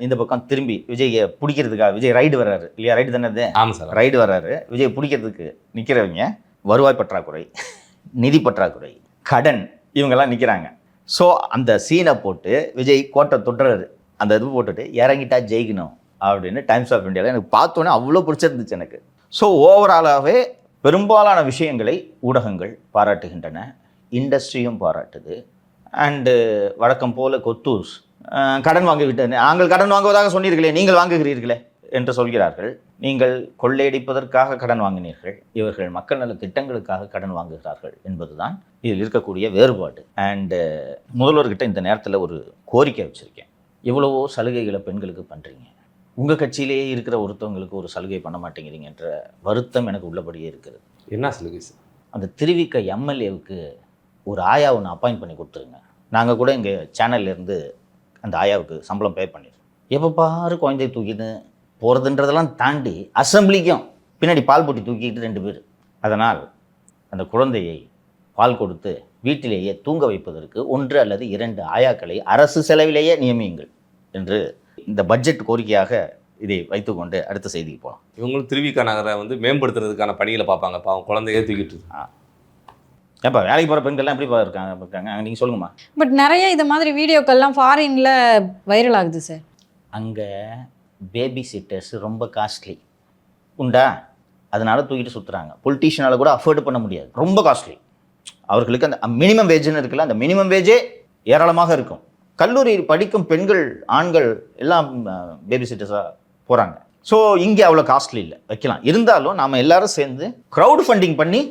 இந்த பக்கம் திரும்பி விஜயை பிடிக்கிறதுக்காக விஜய் ரைடு வர்றாரு இல்லையா, ரைடு தானே அது? ஆமாம் சார், ரைடு வர்றாரு. விஜய் பிடிக்கிறதுக்கு நிற்கிறவங்க வருவாய் பற்றாக்குறை, நிதி பற்றாக்குறை, கடன், இவங்கெல்லாம் நிற்கிறாங்க. ஸோ அந்த சீனை போட்டு விஜய் கோட்டை தொட்டுறாரு. அந்த இது போட்டுட்டு இறங்கிட்டா ஜெயிக்கணும் அப்படின்னு டைம்ஸ் ஆஃப் இந்தியாவில் எனக்கு பார்த்தோன்னே அவ்வளோ பிடிச்சிருந்துச்சு எனக்கு. ஸோ ஓவராலாகவே பெரும்பாலான விஷயங்களை ஊடகங்கள் பாராட்டுகின்றன, இண்டஸ்ட்ரியும் பாராட்டுது. அண்டு வழக்கம் போல கொத்தூஸ் கடன் வாங்கிவிட்டு, நாங்கள் கடன் வாங்குவதாக சொன்னீர்களே, நீங்கள் வாங்குகிறீர்களே என்று சொல்கிறார்கள். நீங்கள் கொள்ளையடிப்பதற்காக கடன் வாங்கினீர்கள், இவர்கள் மக்கள் நல திட்டங்களுக்காக கடன் வாங்குகிறார்கள் என்பதுதான் இதில் இருக்கக்கூடிய வேறுபாடு. அண்டு முதல்வர்கிட்ட இந்த நேரத்தில் ஒரு கோரிக்கை வச்சுருக்கேன். எவ்வளவோ சலுகைகளை பெண்களுக்கு பண்ணுறீங்க, உங்கள் கட்சியிலேயே இருக்கிற ஒருத்தவங்களுக்கு ஒரு சலுகை பண்ண மாட்டேங்கிறீங்கன்ற வருத்தம் எனக்கு உள்ளபடியே இருக்கிறது. என்ன சலுகை சார்? அந்த திருவிக்க எம்எல்ஏவுக்கு ஒரு ஆயா ஒன்று அப்பாயிண்ட் பண்ணி கொடுத்துருங்க. நாங்கள் கூட எங்கள் சேனல்லேருந்து அந்த ஆயாவுக்கு சம்பளம் பே பண்ணிடுறோம். எப்போ பாரு குழந்தைய தூக்கிட்டு போகிறதுன்றதெல்லாம் தாண்டி அசம்பிளிக்கும் பின்னாடி பால் போட்டி தூக்கிட்டு 2 பேர். அதனால் அந்த குழந்தையை பால் கொடுத்து வீட்டிலேயே தூங்க வைப்பதற்கு 1 அல்லது 2 ஆயாக்களை அரசு செலவிலேயே நியமியுங்கள் என்று இந்த பட்ஜெட் கோரிக்கையாக இதை வைத்துக்கொண்டு அடுத்த செய்திக்கு போகலாம். இவங்களும் திருவிக நகரை வந்து மேம்படுத்துறதுக்கான பணிகளை பார்ப்பாங்க. பாவம் குழந்தையே தூக்கிட்டு. ஏப்பா வேலைக்கு போகிற பெண்கள்லாம் எப்படி இருக்காங்க நீங்கள் சொல்லுங்கம்மா. பட் நிறைய இது மாதிரி வீடியோக்கள்லாம் ஃபாரின்ல வைரல் ஆகுது சார். அங்கே பேபி சிட்டர்ஸ் ரொம்ப காஸ்ட்லி உண்டா, அதனால தூக்கிட்டு சுற்றுறாங்க. பொலிட்டீஷியனால் கூட அஃபோர்டு பண்ண முடியாது, ரொம்ப காஸ்ட்லி. அவர்களுக்கு அந்த மினிமம் வேஜ்னு இருக்குல்ல, அந்த மினிமம் வேஜே ஏராளமாக இருக்கும். கல்லூரி படிக்கும் பெண்கள் ஆண்கள் எல்லாம் பேபி சிட்டர்ஸாக போகிறாங்க. ஸோ இங்கே அவ்வளோ காஸ்ட்லி இல்லை, வைக்கலாம். இருந்தாலும் நாம் எல்லாரும் சேர்ந்து க்ரௌட் ஃபண்டிங் பண்ணி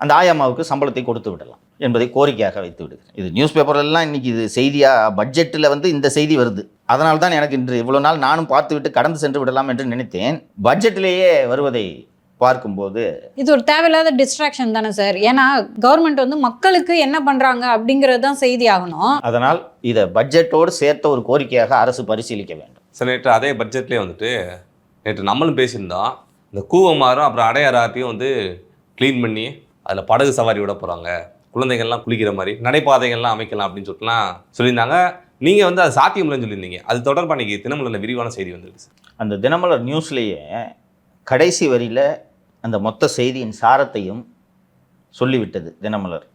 அந்த ஆயாமாவுக்கு சம்பளத்தை கொடுத்து விடலாம் என்பதை கோரிக்கையாக வைத்து விடுகிறேன். இது நியூஸ் பேப்பர்லாம் இன்றைக்கி இது செய்தியாக பட்ஜெட்டில் வந்து இந்த செய்தி வருது. அதனால தான் எனக்கு இன்று இவ்வளோ நாள் நானும் பார்த்து விட்டு கடந்து சென்று விடலாம் என்று நினைத்தேன். பட்ஜெட்டிலேயே வருவதை பார்க்கும்போது இது ஒரு தேவையில்லாத டிஸ்ட்ராக்ஷன் தானே சார். ஏன்னா கவர்மெண்ட் வந்து மக்களுக்கு என்ன பண்ணுறாங்க அப்படிங்கிறது தான் செய்தி ஆகணும். அதனால் இதை பட்ஜெட்டோடு சேர்த்த ஒரு கோரிக்கையாக அரசு பரிசீலிக்க வேண்டும். சார், நேற்று அதே பட்ஜெட்லேயே வந்துட்டு நேற்று நம்மளும் பேசியிருந்தோம். இந்த கூவமாறும் அப்புறம் அடையாறாத்தையும் வந்து க்ளீன் பண்ணி அதில் படகு சவாரி விட போகிறாங்க, குழந்தைகள்லாம் குளிக்கிற மாதிரி நடைபாதைகள்லாம் அமைக்கலாம் அப்படின்னு சொல்லிட்டுலாம் சொல்லியிருந்தாங்க. நீங்கள் வந்து அது சாத்தியமில்லைன்னு சொல்லியிருந்தீங்க. அது தொடர்பாக இன்றைக்கி தினமலரில் விரிவான செய்தி வந்துருக்கு சார். அந்த தினமலர் நியூஸ்லேயே கடைசி வரியில் அந்த மொத்த செய்தியின் சாரத்தையும் சொல்லிவிட்டது தினமலர்.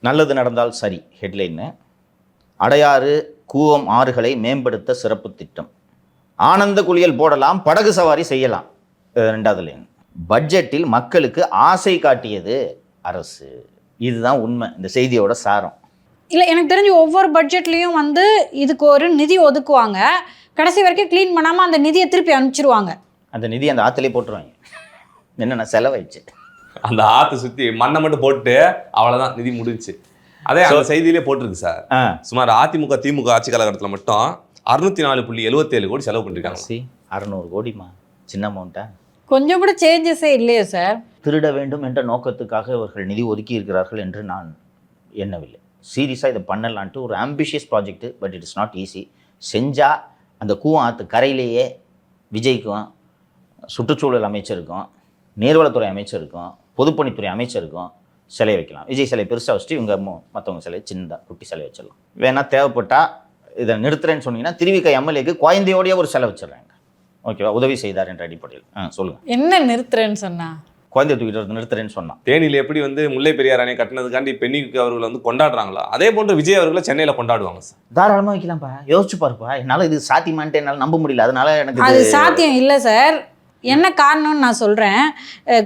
நல்லது நடந்தால் சரி ஹெட்லைன்னு. அடையாறு கூவம் ஆறுகளை மேம்படுத்த சிறப்பு திட்டம், ஆனந்த குளியல் போடலாம், படகு சவாரி செய்யலாம். 2வது லைன், பட்ஜெட்டில் மக்களுக்கு ஆசை காட்டியது அரசு. இதுதான் உண்மை, இந்த செய்தியோட சாரம். இல்லை, எனக்கு தெரிஞ்சு ஒவ்வொரு பட்ஜெட்லேயும் வந்து இதுக்கு ஒரு நிதி ஒதுக்குவாங்க, கடைசி வரைக்கும் க்ளீன் பண்ணாமல் அந்த நிதியை திருப்பி அனுப்பிச்சிருவாங்க. அந்த நிதி அந்த ஆற்றுலேயே போட்டுருவாங்க. என்னென்ன செலவாயிடுச்சு, அந்த ஆற்று சுற்றி மண்ணை மட்டும் போட்டு அவ்வளோதான், நிதி முடிஞ்சிச்சு. அதே அந்த செய்தியிலே போட்டிருக்கு சார். சுமார் அதிமுக திமுக ஆட்சி காலகட்டத்தில் மட்டும் 604.77 கோடி செலவு பண்ணிருக்காங்க. 600 கோடிமா, சின்ன அமௌண்ட்டா? கொஞ்சம் கூட சேஞ்சஸே இல்லையே சார். திருட வேண்டும் என்ற நோக்கத்துக்காக இவர்கள் நிதி ஒதுக்கி இருக்கிறார்கள் என்று நான் எண்ணவில்லை. சீரியஸாக இதை பண்ணலான்ட்டு ஒரு ambitious project. But it is not easy. செஞ்சால் அந்த கூவம் ஆற்று கரையிலேயே விஜய்க்கும் சுற்றுச்சூழல் அமைச்சருக்கும் நீர்வளத்துறை அமைச்சருக்கும் பொதுப்பணித்துறை அமைச்சருக்கும் சிலை வைக்கலாம். விஜய் சிலை பெருசாக வச்சுட்டு இவங்க மற்றவங்க சிலை சின்னதாக குட்டி சிலை வச்சிடலாம். வேணால் தேவைப்பட்டால் இதை நிறுத்துறேன்னு சொன்னீங்கன்னா திருவிக எம்எல்ஏக்கு குழந்தையோடையே ஒரு சிலை வச்சிடுறாங்க. ஓகேவா, உதவி செய்தார் என்ற அடிப்படையில் சொல்லுங்கள். என்ன நிறுத்துறேன்னு சொன்னா குழந்தைய தூக்கிட்டு வந்து நிறுத்துறேன்னு சொன்னான். தேனியில் எப்படி வந்து முல்லை பெரியார் அணை கட்டினதுக்காண்டி பெண்ணிக்கு அவர்கள் வந்து கொண்டாடுறாங்களோ அதே போன்று விஜய் அவர்களை சென்னையில் கொண்டாடுவாங்க சார். தாராளமாக வைக்கலாம்ப்பா, யோசிச்சு பாருப்பா. என்னால் இது சாத்தியமான்ட்டு என்னால் நம்ப முடியல, அதனால எனக்கு அது சாத்தியம் இல்லை சார். என்ன காரணம்னு நான் சொல்கிறேன்.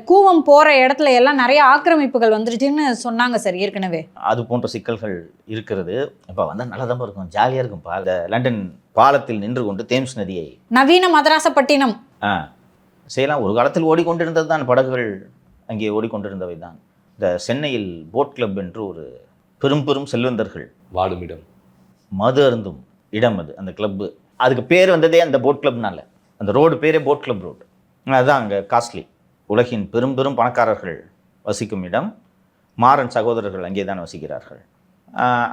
கூவம் போகிற இடத்துல எல்லாம் நிறைய ஆக்கிரமிப்புகள் வந்துருச்சுன்னு சொன்னாங்க சார் ஏற்கனவே. அது போன்ற சிக்கல்கள் இருக்கிறது. இப்போ வந்தால் நல்லா தான் இருக்கும், ஜாலியாக இருக்கும்ப்பா. இந்த லண்டன் பாலத்தில் நின்று கொண்டு தேம்ஸ் நதியை நவீன மதராசப்பட்டினம் செய்யலாம். ஒரு காலத்தில் ஓடிக்கொண்டிருந்தது தான், படகுகள் அங்கே ஓடிக்கொண்டிருந்தவை தான். இந்த சென்னையில் போட் கிளப் என்று ஒரு பெரும் பெரும் செல்வந்தர்கள் வாடும் இடம், மது அருந்தும் இடம் அது, அந்த கிளப்பு. அதுக்கு பேர் வந்ததே அந்த போட் கிளப்னால. அந்த ரோடு பேரே போட் கிளப் ரோடு. அதுதான் அங்கே காஸ்ட்லி. உலகின் பெரும் பெரும் பணக்காரர்கள் வசிக்கும் இடம். மாறன் சகோதரர்கள் அங்கே தான் வசிக்கிறார்கள்.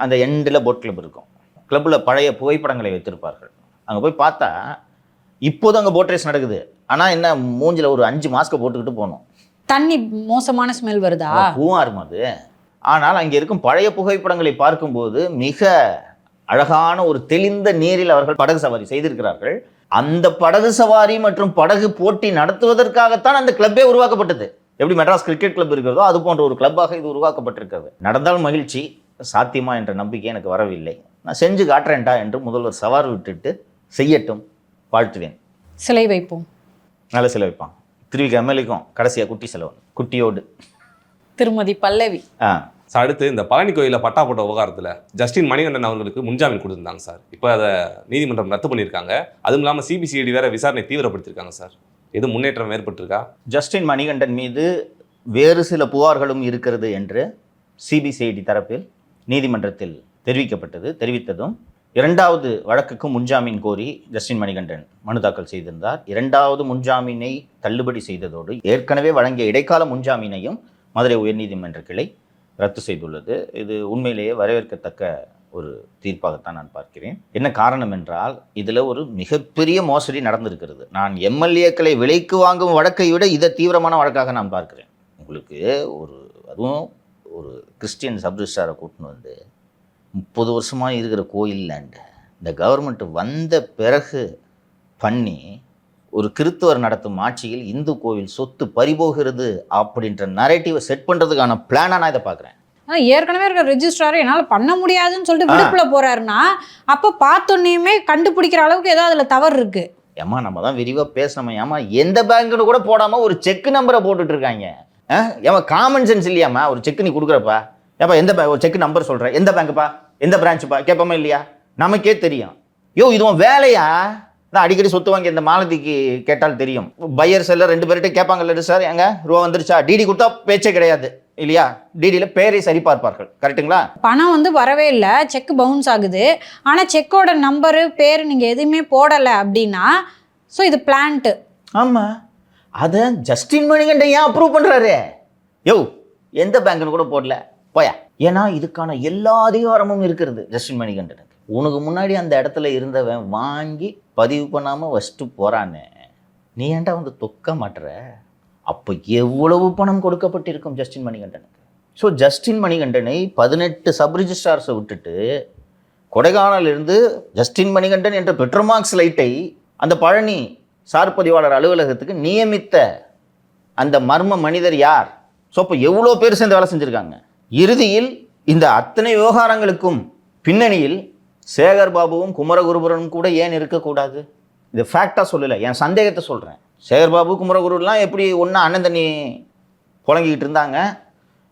அந்த எண்டில் போட் கிளப் இருக்கும். கிளப்பில் பழைய புகைப்படங்களை வைத்திருப்பார்கள். அங்கே போய் பார்த்தா இப்போதும் அங்கே போட் ரேஸ் நடக்குது. ஆனால் என்ன, மூஞ்சில் ஒரு 5 மாஸ்க்கை போட்டுக்கிட்டு போகணும். தண்ணி மோசமான ஸ்மெல் வருதா? பூவா இருக்கும் அது. ஆனால் அங்கே இருக்கும் பழைய புகைப்படங்களை பார்க்கும்போது மிக அழகான ஒரு தெளிந்த நீரில் அவர்கள் படகு சவாரி செய்திருக்கிறார்கள். அந்த படகு சவாரி மற்றும் படகு போட்டி நடத்துவதற்காகத்தான் அந்த கிளப்பே உருவாக்கப்பட்டது. எப்படி மெட்ராஸ் கிரிக்கெட் கிளப் இருக்கிறதோ அது போன்ற ஒரு கிளப்பாக இது உருவாக்கப்பட்டிருக்கிறது. நடந்தால் மகிழ்ச்சி, சாத்தியமா என்ற நம்பிக்கை எனக்கு வரவில்லை. நான் செஞ்சு காட்டுறேன்டா என்று முதல்வர் சவாரி விட்டுட்டு செய்யட்டும், வாழ்த்துவேன். சிலை வைப்போம், நல்ல சிலை வைப்பான். திருவிக்கு எம்எல்ஏக்கும் கடைசியாக குட்டி செலவன், குட்டியோடு திருமதி பல்லவி. அடுத்து இந்த பழனி கோயிலில் பட்டா போட்ட விவகாரத்தில் ஜஸ்டின் மணிகண்டன் அவர்களுக்கு முன்ஜாமீன் கொடுத்துருந்தாங்க சார். இப்போ அதை நீதிமன்றம் ரத்து பண்ணியிருக்காங்க. அதுவும் இல்லாமல் சிபிசிஐடி வேற விசாரணை தீவிரப்படுத்தியிருக்காங்க சார். எது முன்னேற்றம் ஏற்பட்டிருக்கா? ஜஸ்டின் மணிகண்டன் மீது வேறு சில புகார்களும் இருக்கிறது என்று சிபிசிஐடி தரப்பில் நீதிமன்றத்தில் தெரிவித்ததும் 2வது வழக்குக்கு முன்ஜாமீன் கோரி ஜஸ்டின் மணிகண்டன் மனு தாக்கல் செய்திருந்தார். 2வது முன்ஜாமீனை தள்ளுபடி செய்ததோடு ஏற்கனவே வழங்கிய இடைக்கால முன்ஜாமீனையும் மதுரை உயர்நீதிமன்ற கிளை ரத்து செய்துள்ளது. இது உண்மையிலேயே வரவேற்கத்தக்க ஒரு தீர்ப்பாகத்தான் நான் பார்க்கிறேன். என்ன காரணம் என்றால் இதில் ஒரு மிகப்பெரிய மோசடி நடந்திருக்கிறது. நான் எம்எல்ஏக்களை விலைக்கு வாங்கும் வழக்கை விட இதை தீவிரமான வழக்காக நான் பார்க்கிறேன். உங்களுக்கு அதுவும் ஒரு கிறிஸ்டியன் சப்ரிஸ்டாரை கூட்டின்னு வந்து 30 வருஷமாக இருக்கிற கோயில் லேண்டு இந்த கவர்மெண்ட் வந்த பிறகு பண்ணி ஒரு கிறிஸ்துவர் நடத்தும் ஆட்சியில் இந்து கோவில் சொத்து பறிபோகிறது அப்படின்ற நரேட்டிவை செட் பண்ணுறதுக்கான பிளானாக நான் இதை பார்க்குறேன். ஏற்கனவே இருக்கிற ரெஜிஸ்ட்ரார் என்னால் பண்ண முடியாதுன்னு சொல்லிட்டு விடுப்பில் போகிறாருன்னா அப்போ பார்த்தோன்னையுமே கண்டுபிடிக்கிற அளவுக்கு ஏதோ அதில் தவறு இருக்குது. ஏமா நம்ம தான் விரிவாக பேசணுமா? ஏமா எந்த பேங்க்குன்னு கூட போடாமல் ஒரு செக் நம்பரை போட்டுட்டு இருக்காங்க. ஏமா காமன் சென்ஸ் இல்லையாம்மா? ஒரு செக் நீ கொடுக்குறப்பா, ஏப்பா எந்த ஒரு செக் நம்பர் சொல்கிறேன், எந்த பேங்க்குப்பா, எந்த பிரான்ச்சுப்பா கேட்போமா இல்லையா? நமக்கே தெரியும். இதுவும் வேலையா தான்? அடிக்கடி சொத்து வாங்கி இந்த மாலதிக்கு கேட்டால் தெரியும். பையர் செல்லர் 2 பேர்கிட்ட கேட்பாங்கல்ல, சார் எங்க ரூபா வந்துருச்சா? டிடி கொடுத்தா பேச்சே கிடையாது இல்லையா? டிடியில் பேரை சரிபார்ப்பார்கள். கரெக்டுங்களா? பணம் வரவே இல்லை, செக் பவுன்ஸ் ஆகுது. ஆனால் செக்கோட நம்பரு பேர் நீங்கள் எதுவுமே போடலை அப்படின்னா ஸோ இது பிளான்ட்டு. ஆமாம், அதை ஜஸ்டின் மணிகண்டன் ஏன் அப்ரூவ் பண்ணுறாரு? எந்த பேங்க்னு கூட போடல போயா. ஏன்னா இதுக்கான எல்லா அதிகாரமும் இருக்கிறது ஜஸ்டின் மணிகண்டனுக்கு. உனக்கு முன்னாடி அந்த இடத்துல இருந்தவன் வாங்கி பதிவு பண்ணாமல் வச்சுட்டு போகிறானே, நீ ஏன்டா தொக்க மாட்டுற? அப்போ எவ்வளவு பணம் கொடுக்கப்பட்டிருக்கும் ஜஸ்டின் மணிகண்டனுக்கு? ஸோ ஜஸ்டின் மணிகண்டனை 18 சப் ரிஜிஸ்ட்ரார்ஸை விட்டுட்டு கொடைக்கானலிருந்து ஜஸ்டின் மணிகண்டன் என்ற பெட்ரோமாக்ஸ் லைட்டை அந்த பழனி சார் பதிவாளர் அலுவலகத்துக்கு நியமித்த அந்த மர்ம மனிதர் யார்? ஸோ அப்போ எவ்வளோ பேர் சேர்ந்து வேலை செஞ்சுருக்காங்க. இறுதியில் இந்த அத்தனை விவகாரங்களுக்கும் பின்னணியில் சேகர் பாபுவும் குமரகுருபரனும் கூட ஏன் இருக்கக்கூடாது? இது ஃபேக்டாக சொல்லலை, என் சந்தேகத்தை சொல்கிறேன். சேகர் பாபு குமரகுருலாம் எப்படி ஒன்றா அண்ணன் தண்ணி புழங்கிக்கிட்டு இருந்தாங்க.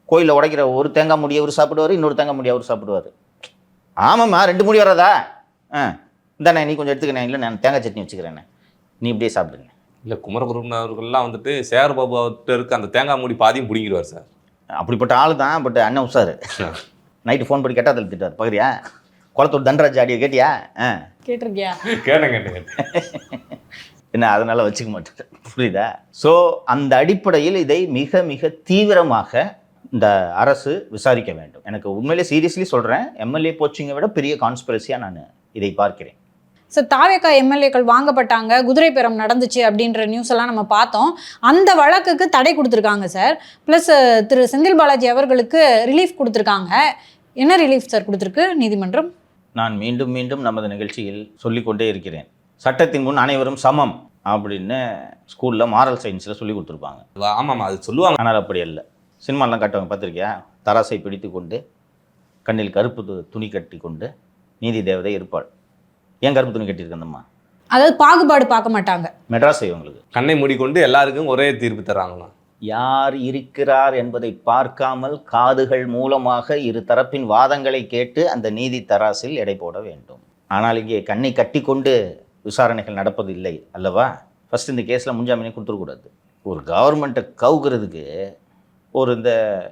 கோயிலில் உடைக்கிற ஒரு தேங்காய் முடியை அவர் சாப்பிடுவார், இன்னொரு தேங்காய் முடியை அவர் சாப்பிடுவார். ஆமாம்மா, 2 முடி வராதா? இந்தாண்ணே நீ கொஞ்சம் எடுத்துக்கிறேன், இல்லை நான் தேங்காய் சட்னி வச்சுக்கிறேண்ணே, நீ இப்படியே சாப்பிடுங்க. இல்லை, குமரகுருபரன் அவர்கள்லாம் சேகர் பாபு அவர்கிட்ட இருக்க அந்த தேங்காய் மூடி பாதியும் பிடிங்கிடுவார் சார். அப்படிப்பட்ட ஆள் தான். பட் அண்ணன் உஷாரு. நைட்டு ஃபோன் பண்ணி கேட்டால் அதில் திட்டார். பகுதியா குளத்தூர் தண்டராஜ் ஆடியோ கேட்டியா? கேட்டிருக்கியா? கேட்டேன். என்ன அதனால் வச்சுக்க மாட்டேன், புரியுதா? ஸோ அந்த அடிப்படையில் இதை மிக மிக தீவிரமாக இந்த அரசு விசாரிக்க வேண்டும். எனக்கு உண்மையிலே சீரியஸ்லி சொல்கிறேன், எம்எல்ஏ போச்சிங்கை விட பெரிய கான்ஸ்பிரசியாக நான் இதை பார்க்கிறேன். சார், தாவேக்கா எம்எல்ஏக்கள் வாங்கப்பட்டாங்க, குதிரை பேரம் நடந்துச்சு அப்படின்ற நியூஸ் எல்லாம் நம்ம பார்த்தோம். அந்த வழக்குக்கு தடை கொடுத்துருக்காங்க சார். ப்ளஸ் திரு செந்தில் பாலாஜி அவர்களுக்கு ரிலீஃப் கொடுத்துருக்காங்க. என்ன ரிலீஃப் சார் கொடுத்துருக்கு நீதிமன்றம்? நான் மீண்டும் மீண்டும் நமது நிகழ்ச்சியில் சொல்லிக்கொண்டே இருக்கிறேன், சட்டத்தின் முன் அனைவரும் சமம். அப்படின்னு ஸ்கூலில் மாரல் சயின்ஸில் சொல்லி கொடுத்துருப்பாங்க. ஆமாம்மா, அது சொல்லுவாங்க. ஆனால் அப்படி இல்லை. சினிமாலாம் காட்டுவாங்க, பார்த்துருக்கியா? தராசை பிடித்து கொண்டு கண்ணில் கருப்பு துணி கட்டி கொண்டு நீதி தேவதை இருப்பாள். ஏன் கருப்பு துணி கட்டியிருக்கந்தம்மா? அதாவது பாகுபாடு பார்க்க மாட்டாங்க. மெட்ராஸ் இவங்களுக்கு கண்ணை மூடிக்கொண்டு எல்லாருக்கும் ஒரே தீர்ப்பு தராங்கண்ணா. யார் இருக்கிறார் என்பதை பார்க்காமல் காதுகள் மூலமாக இரு தரப்பின் வாதங்களை கேட்டு அந்த நீதி தராசில் எடை போட வேண்டும். ஆனால் இங்கே கண்ணை கட்டி கொண்டு விசாரணைகள் நடப்பது இல்லை அல்லவா? ஃபஸ்ட் இந்த கேஸில் முன்ஜாமீனை கொடுத்துடக்கூடாது. ஒரு கவர்மெண்ட்டை கவுக்கிறதுக்கு இந்த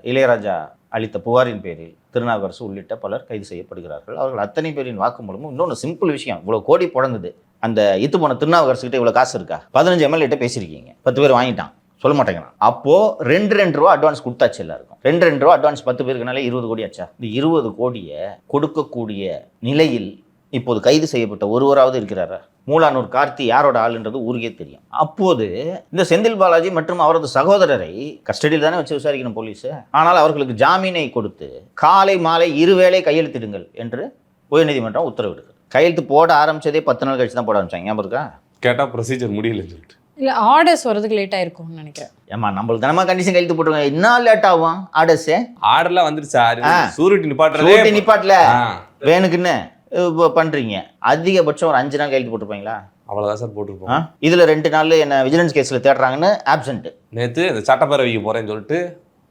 இளையராஜா அளித்த புகாரின் பேரில் திருநாவுக்கரசு உள்ளிட்ட பலர் கைது செய்யப்படுகிறார்கள். அவர்கள் அத்தனை பேரின் வாக்குமூலமும் இன்னொன்று சிம்பிள் விஷயம், இவ்வளோ கோடி புடங்குது. அந்த போன திருநாவுக்கரசுக்கிட்ட இவ்வளோ காசு இருக்கா? 15 MLA பேசியிருக்கீங்க, 10 பேர் வாங்கிட்டான், சொல்ல மாட்டேங்கிறான். அப்போது 2 ரூபா அட்வான்ஸ் கொடுத்தாச்சு எல்லாருக்கும். 2 ரூபா அட்வான்ஸ் 10 பேருக்குனால 20 கோடி ஆச்சா? இந்த 20 கோடியை கொடுக்கக்கூடிய நிலையில் இப்போது கைது செய்யப்பட்ட ஒருவராவது இருக்கிறாரா? மூலானூர் கார்த்தி யாரோட ஆளுன்றது ஊருக்கே தெரியும். அப்போது இந்த செந்தில் பாலாஜி மற்றும் அவரது சகோதரரை கஸ்டடியில் தானே வச்சு விசாரிக்கணும் போலீஸ். ஆனால் அவர்களுக்கு ஜாமீனை கொடுத்து காலை மாலை 2 வேளை கையெழுத்திடுங்கள் என்று உயர்நீதிமன்றம் உத்தரவிடுகிறது. கையெழுத்து போட ஆரம்பிச்சதே 10 நாள் கழிச்சு தான் போட ஆரம்பிச்சாங்க. ஞாபகம் இருக்கா? கேட்டால் ப்ரொசீஜர் முடியலன்னு சொல்லிட்டு. இல்லை, ஆர்டர்ஸ் வரதுக்கு லேட் ஆயிருக்கும்னு நினைக்கிறேன். ஏமா நம்மளுக்கு தானமா கண்டிஷன் கையெழுத்து போட்டுருவாங்க, இன்னும் லேட் ஆகும். ஆர்டர்லாம் வந்துருச்சு சார், சூரிட்டி நிப்பாட்டல வேணுக்குன்னு பண்றீங்க. அதிகபட்சம் ஒரு 5 நாள் கையெழுத்து போட்டுருப்பாங்களா? அவ்வளோதான் சார் போட்டுருப்போம். இதுல 2 நாள் என்ன விஜிலன்ஸ் கேஸ்ல தேடுறாங்கன்னு ஆப்சென்ட். நேற்று இந்த சட்டப்பேரவைக்கு போறேன்னு சொல்லிட்டு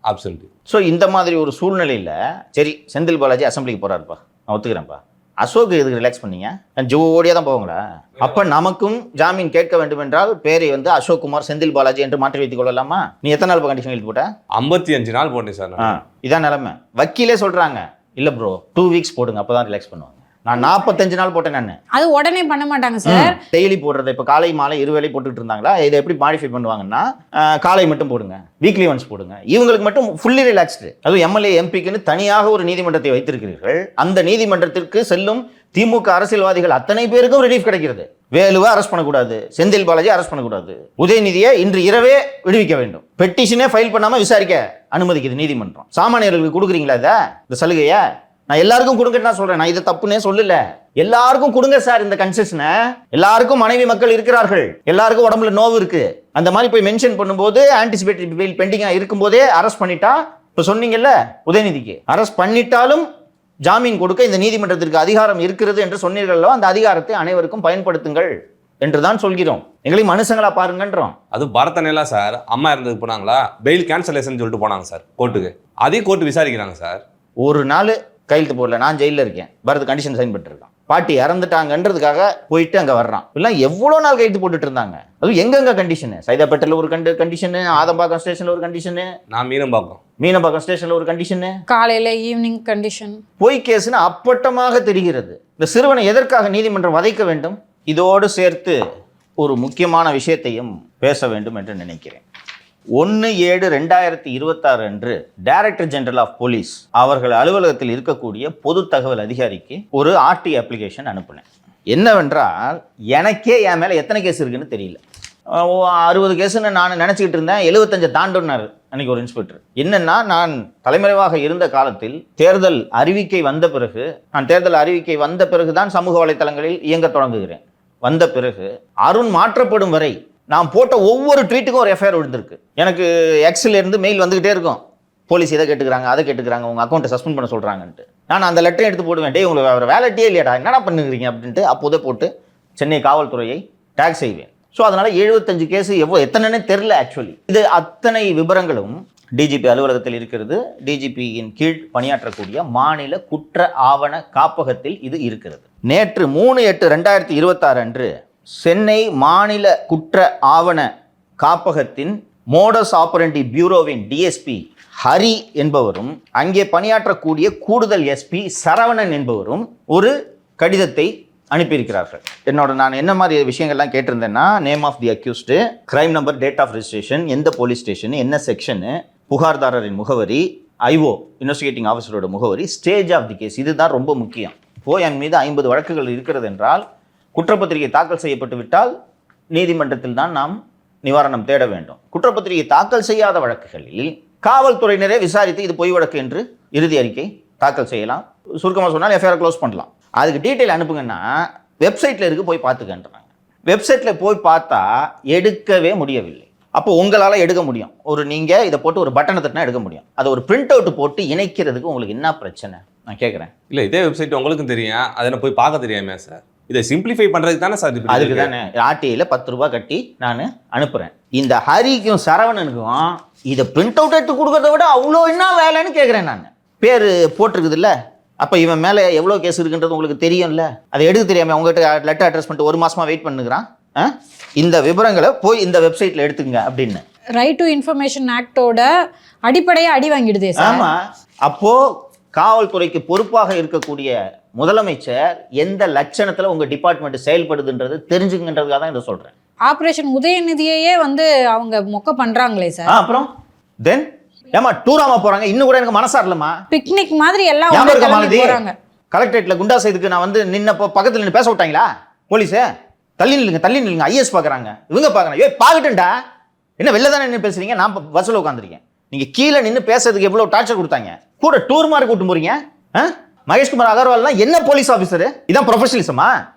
ஆப்சென்ட். ஸோ இந்த மாதிரி ஒரு சூழ்நிலையில் சரி, செந்தில் பாலாஜி அசம்பிளிக்கு போறாருப்பா, நான் ஒத்துக்கிறேன்ப்பா. அசோக் எதுக்கு ரிலாக்ஸ் பண்ணீங்க? ஜோடியாக தான் போவாங்களா? அப்போ நமக்கும் ஜாமீன் கேட்க வேண்டும் என்றால் பேரை அசோக் குமார் செந்தில் பாலாஜி என்று மாற்றி வைத்துக் கொள்ளலாமா? நீ எத்தனை நாள் கண்டிஷன் எழுதி போட்ட? 55 நாள் போட்டேன் சார். இதான் நிலைமை. வக்கீலே சொல்றாங்க, இல்லை ப்ரோ 2 வீக்ஸ் போடுங்க, அப்போதான் ரிலாக்ஸ் பண்ணுவாங்க. நான் 45 நாள் போட்டேன். நான் அது உடனே பண்ண மாட்டாங்க சார். டெய்லி போடுறத இப்போ காலை மாலை 2 வேளை போட்டுட்டு இருந்தாங்களா? இதை எப்படி மாடிஃபை பண்ணுவாங்கன்னா காலை மட்டும் போடுங்க, வீக்லி ஒன்ஸ் போடுங்க. இவங்களுக்கு மட்டும் ஃபுல்லி ரிலாக்ஸ்டு. அதுவும் எம்எல்ஏ எம்பிக்குன்னு தனியாக ஒரு நீதிமன்றத்தை வைத்திருக்கிறீர்கள். அந்த நீதிமன்றத்திற்கு செல்லும் திமுக அரசியல்வாதிகள் அத்தனை பேருக்கும் ரிலீஃப் கிடைக்கிறது. வேலுவை அரெஸ்ட் பண்ணக்கூடாது, செந்தில் பாலாஜி அரெஸ்ட் பண்ணக்கூடாது, உதயநிதியை இன்று இரவே விடுவிக்க வேண்டும். பெட்டிஷனே ஃபைல் பண்ணாம விசாரிக்க அனுமதிக்குது நீதிமன்றம். சாமானியர்களுக்கு கொடுக்குறீங்களா இந்த சலுகையை? நான் எல்லாருக்கும் கொடுங்கன்னு தான் சொல்றேன், நான் இதை தப்புன்னே சொல்லல. எல்லாருக்கும் கொடுங்க சார் இந்த கன்செஷனை. எல்லாருக்கும் மனைவி மக்கள் இருக்கிறார்கள், எல்லாருக்கும் உடம்புல நோவு இருக்கு. அந்த மாதிரி போய் மென்ஷன் பண்ணும்போது ஆன்டிசிபேட்டரி பெயில் பெண்டிங்கா இருக்கும் போதே அரெஸ்ட் பண்ணிட்டா, இப்ப சொன்னீங்கல்ல உதயநிதிக்கு அரெஸ்ட் பண்ணிட்டாலும் ஜாமீன் கொடுக்க இந்த நீதிமன்றத்திற்கு அதிகாரம் இருக்கிறது என்று சொன்னீர்களோ, அந்த அதிகாரத்தை அனைவருக்கும் பயன்படுத்துங்கள் என்றுதான் சொல்கிறோம். எங்களையும் மனுஷங்களா பாருங்கன்றோம். அது பரத்தனையில சார் அம்மா இருந்ததுக்கு போனாங்களா, பெயில் கேன்சலேஷன் சொல்லிட்டு போனாங்க சார் கோர்ட்டுக்கு. அதையும் கோர்ட்டு விசாரிக்கிறாங்க சார். ஒரு நாள் கையெழுத்து போடல, நான் ஜெயிலில் இருக்கேன், பரத் கண்டிஷன் சைன் பண்ணிருக்கான். பாட்டி இறந்துட்டாங்கன்றதுக்காக போயிட்டு அங்கே வர்றான். எல்லாம் எவ்வளோ நாள் கையெழுத்து போட்டுட்டு இருந்தாங்க. அதுவும் எங்கெங்க கண்டிஷனு? சைதாப்பேட்டையில் ஒரு கண்டிஷனு, ஆதம்பாக்கம் ஸ்டேஷனில் ஒரு கண்டிஷனு, நான் மீனம்பாக்கம் ஸ்டேஷனில் ஒரு கண்டிஷனு, காலையில் ஈவினிங் கண்டிஷன். பொய் கேஸ்னு அப்பட்டமாக தெரிகிறது. இந்த சிறுவனை எதற்காக நீதிமன்றம் வதைக்க வேண்டும்? இதோடு சேர்த்து ஒரு முக்கியமான விஷயத்தையும் பேச வேண்டும் என்று நினைக்கிறேன். 1/7/2026 அன்று டைரக்டர் ஜெனரல் ஆஃப் போலீஸ் அவர்கள் அலுவலகத்தில் இருக்கக்கூடிய பொது தகவல் அதிகாரிக்கு ஒரு ஆர்டி அப்ளிகேஷன் அனுப்பினேன். என்னவென்றால், எனக்கே என் மேலே எத்தனை கேஸ் இருக்குன்னு தெரியல. 60 கேஸுன்னு நான் நினச்சிக்கிட்டு இருந்தேன். 75 தாண்டுனார் அன்றைக்கி ஒரு இன்ஸ்பெக்டர். என்னென்னா, நான் தலைமறைவாக இருந்த காலத்தில் தேர்தல் அறிவிக்கை வந்த பிறகு தான் சமூக வலைத்தளங்களில் இயங்க தொடங்குகிறேன். வந்த பிறகு அருண் மாற்றப்படும் வரை நான் போட்ட ஒவ்வொரு ட்வீட்டுக்கும் ஒரு எஃப்ஐஆர் விழுந்திருக்கு. எனக்கு எக்ஸில் இருந்து மெயில் வந்துக்கிட்டே இருக்கும், போலீஸ் இதை கேட்டுக்கிறாங்க, அதை கேட்டுக்கிறாங்க, உங்கள் அக்கௌண்ட்டை சஸ்பெண்ட் பண்ண சொல்கிறாங்கன்ட்டு. நான் அந்த லெட்டரை எடுத்து போடுவேன். டே, உங்களுக்கு வேறு வேலைட்டியே இல்லையாடா, என்னடா பண்ணுறீங்க அப்படின்ட்டு அப்போதே போட்டு சென்னை காவல்துறையை டேக் செய்வேன். ஸோ அதனால் 75 கேஸு எத்தனைன்னு தெரில ஆக்சுவலி. இது அத்தனை விவரங்களும் டிஜிபி அலுவலகத்தில் இருக்கிறது. டிஜிபியின் கீழ் பணியாற்றக்கூடிய மாநில குற்ற ஆவண காப்பகத்தில் இது இருக்கிறது. நேற்று 3/8/2026 அன்று சென்னை மாநில குற்ற ஆவண காப்பகத்தின் மோடஸ் ஆபரண்டி பியூரோவின் டிஎஸ்பி ஹரி என்பவரும் அங்கே பணியாற்றக்கூடிய கூடுதல் எஸ்பி சரவணன் என்பவரும் ஒரு கடிதத்தை அனுப்பியிருக்கிறார்கள். நான் என்ன மாதிரி விஷயங்கள்லாம் கேட்டிருந்தேன்னா, name of the accused, crime number, date of registration, எந்த போலீஸ் ஸ்டேஷன், என்ன செக்ஷனு, புகார்தாரரின் முகவரி, ஐஓ இன்வெஸ்டிகேட்டிங் ஆஃபீஸரோட முகவரி, ஸ்டேஜ் ஆஃப் தி கேஸ். இதுதான் ரொம்ப முக்கியம். இப்போ என் மீது 50 வழக்குகள் இருக்கிறது என்றால், குற்றப்பத்திரிகை தாக்கல் செய்யப்பட்டு விட்டால் நீதிமன்றத்தில் தான் நாம் நிவாரணம் தேட வேண்டும். குற்றப்பத்திரிகை தாக்கல் செய்யாத வழக்குகளில் காவல்துறையினரே விசாரித்து இது பொய் வழக்கு என்று இறுதி அறிக்கை தாக்கல் செய்யலாம். சுருக்கமாக சொன்னால் எஃப்ஐஆர் க்ளோஸ் பண்ணலாம். அதுக்கு டீட்டெயில் அனுப்புங்கன்னா வெப்சைட்டில் இருக்கு, போய் பார்த்துக்கன்றாங்க. வெப்சைட்டில் போய் பார்த்தா எடுக்கவே முடியவில்லை. அப்போ உங்களால் எடுக்க முடியும். நீங்கள் இதை போட்டு ஒரு பட்டனை தட்டினா எடுக்க முடியும். அதை ஒரு பிரிண்ட் அவுட் போட்டு இணைக்கிறதுக்கு உங்களுக்கு என்ன பிரச்சனை நான் கேட்குறேன். இல்லை இதே வெப்சைட் உங்களுக்கும் தெரியும், அதை போய் பார்க்க தெரியாமே சார். இதை சிம்பிளிஃபை பண்ணுறதுக்கு தானே சார் இப்படி அதுக்கு தானே ஆர்டிஐயில் 10 ரூபா கட்டி நான் அனுப்புகிறேன். இந்த ஹரிக்கும் சரவணனுக்கும் இதை பிரிண்ட் அவுட் எடுத்து கொடுக்கறத விட அவ்வளோ என்ன வேலைன்னு கேட்குறேன் நான். பேர் போட்டிருக்குதுல்ல, அப்போ இவன் மேலே எவ்வளோ கேஸ் இருக்குன்றது உங்களுக்கு தெரியும்ல. அதை எடுக்க தெரியாமல் உங்கள்கிட்ட லெட்டர் அட்ரஸ் பண்ணிட்டு 1 மாசமா வெயிட் பண்ணுகிறான். இந்த விவரங்களை போய் இந்த வெப்சைட்டில் எடுத்துங்க அப்படின்னு ரைட் டு இன்ஃபர்மேஷன் ஆக்டோட அடிப்படையாக அடி வாங்கிடுதே சார். ஆமாம். அப்போது காவல்துறைக்கு பொறுப்பாக இருக்கக்கூடிய முதலமைச்சர் எந்த லட்சணத்தில் உங்கள் டிபார்ட்மெண்ட் செயல்படுதுன்றது தெரிஞ்சுங்கன்றதுக்காக தான் இதை சொல்கிறேன். ஆப்ரேஷன் உதயநிதியையே வந்து அவங்க மொக்க பண்ணுறாங்களே சார். அப்புறம் தென் ஏமா டூராமா போகிறாங்க, இன்னும் கூட எனக்கு மனசா இல்லைம்மா. பிக்னிக் மாதிரி எல்லாம் போகிறாங்க. கலெக்டரேட்டில் குண்டா செய்துக்கு நான் வந்து நின்னப்போ பக்கத்தில் நின்று பேச விட்டாங்களா போலீஸே? தள்ளி நில்லுங்க ஐஏஎஸ் பார்க்குறாங்க, இவங்க பார்க்குறாங்க. பார்க்கட்டும்டா, என்ன வெளில தானே நின்று பேசுறீங்க, நான் பஸ்ஸில் உட்காந்துருக்கேன். நீங்கள் கீழே நின்று பேசுறதுக்கு எவ்வளோ டார்ச்சர் கொடுத்தாங்க. கூட டூர் மாதிரி கூட்டு போறீங்க. மகேஷ்குமார் அகர்வால்லாம் என்ன போலீஸ் ஆஃபீஸர்? இதான் ப்ரொஃபஷனலிசமா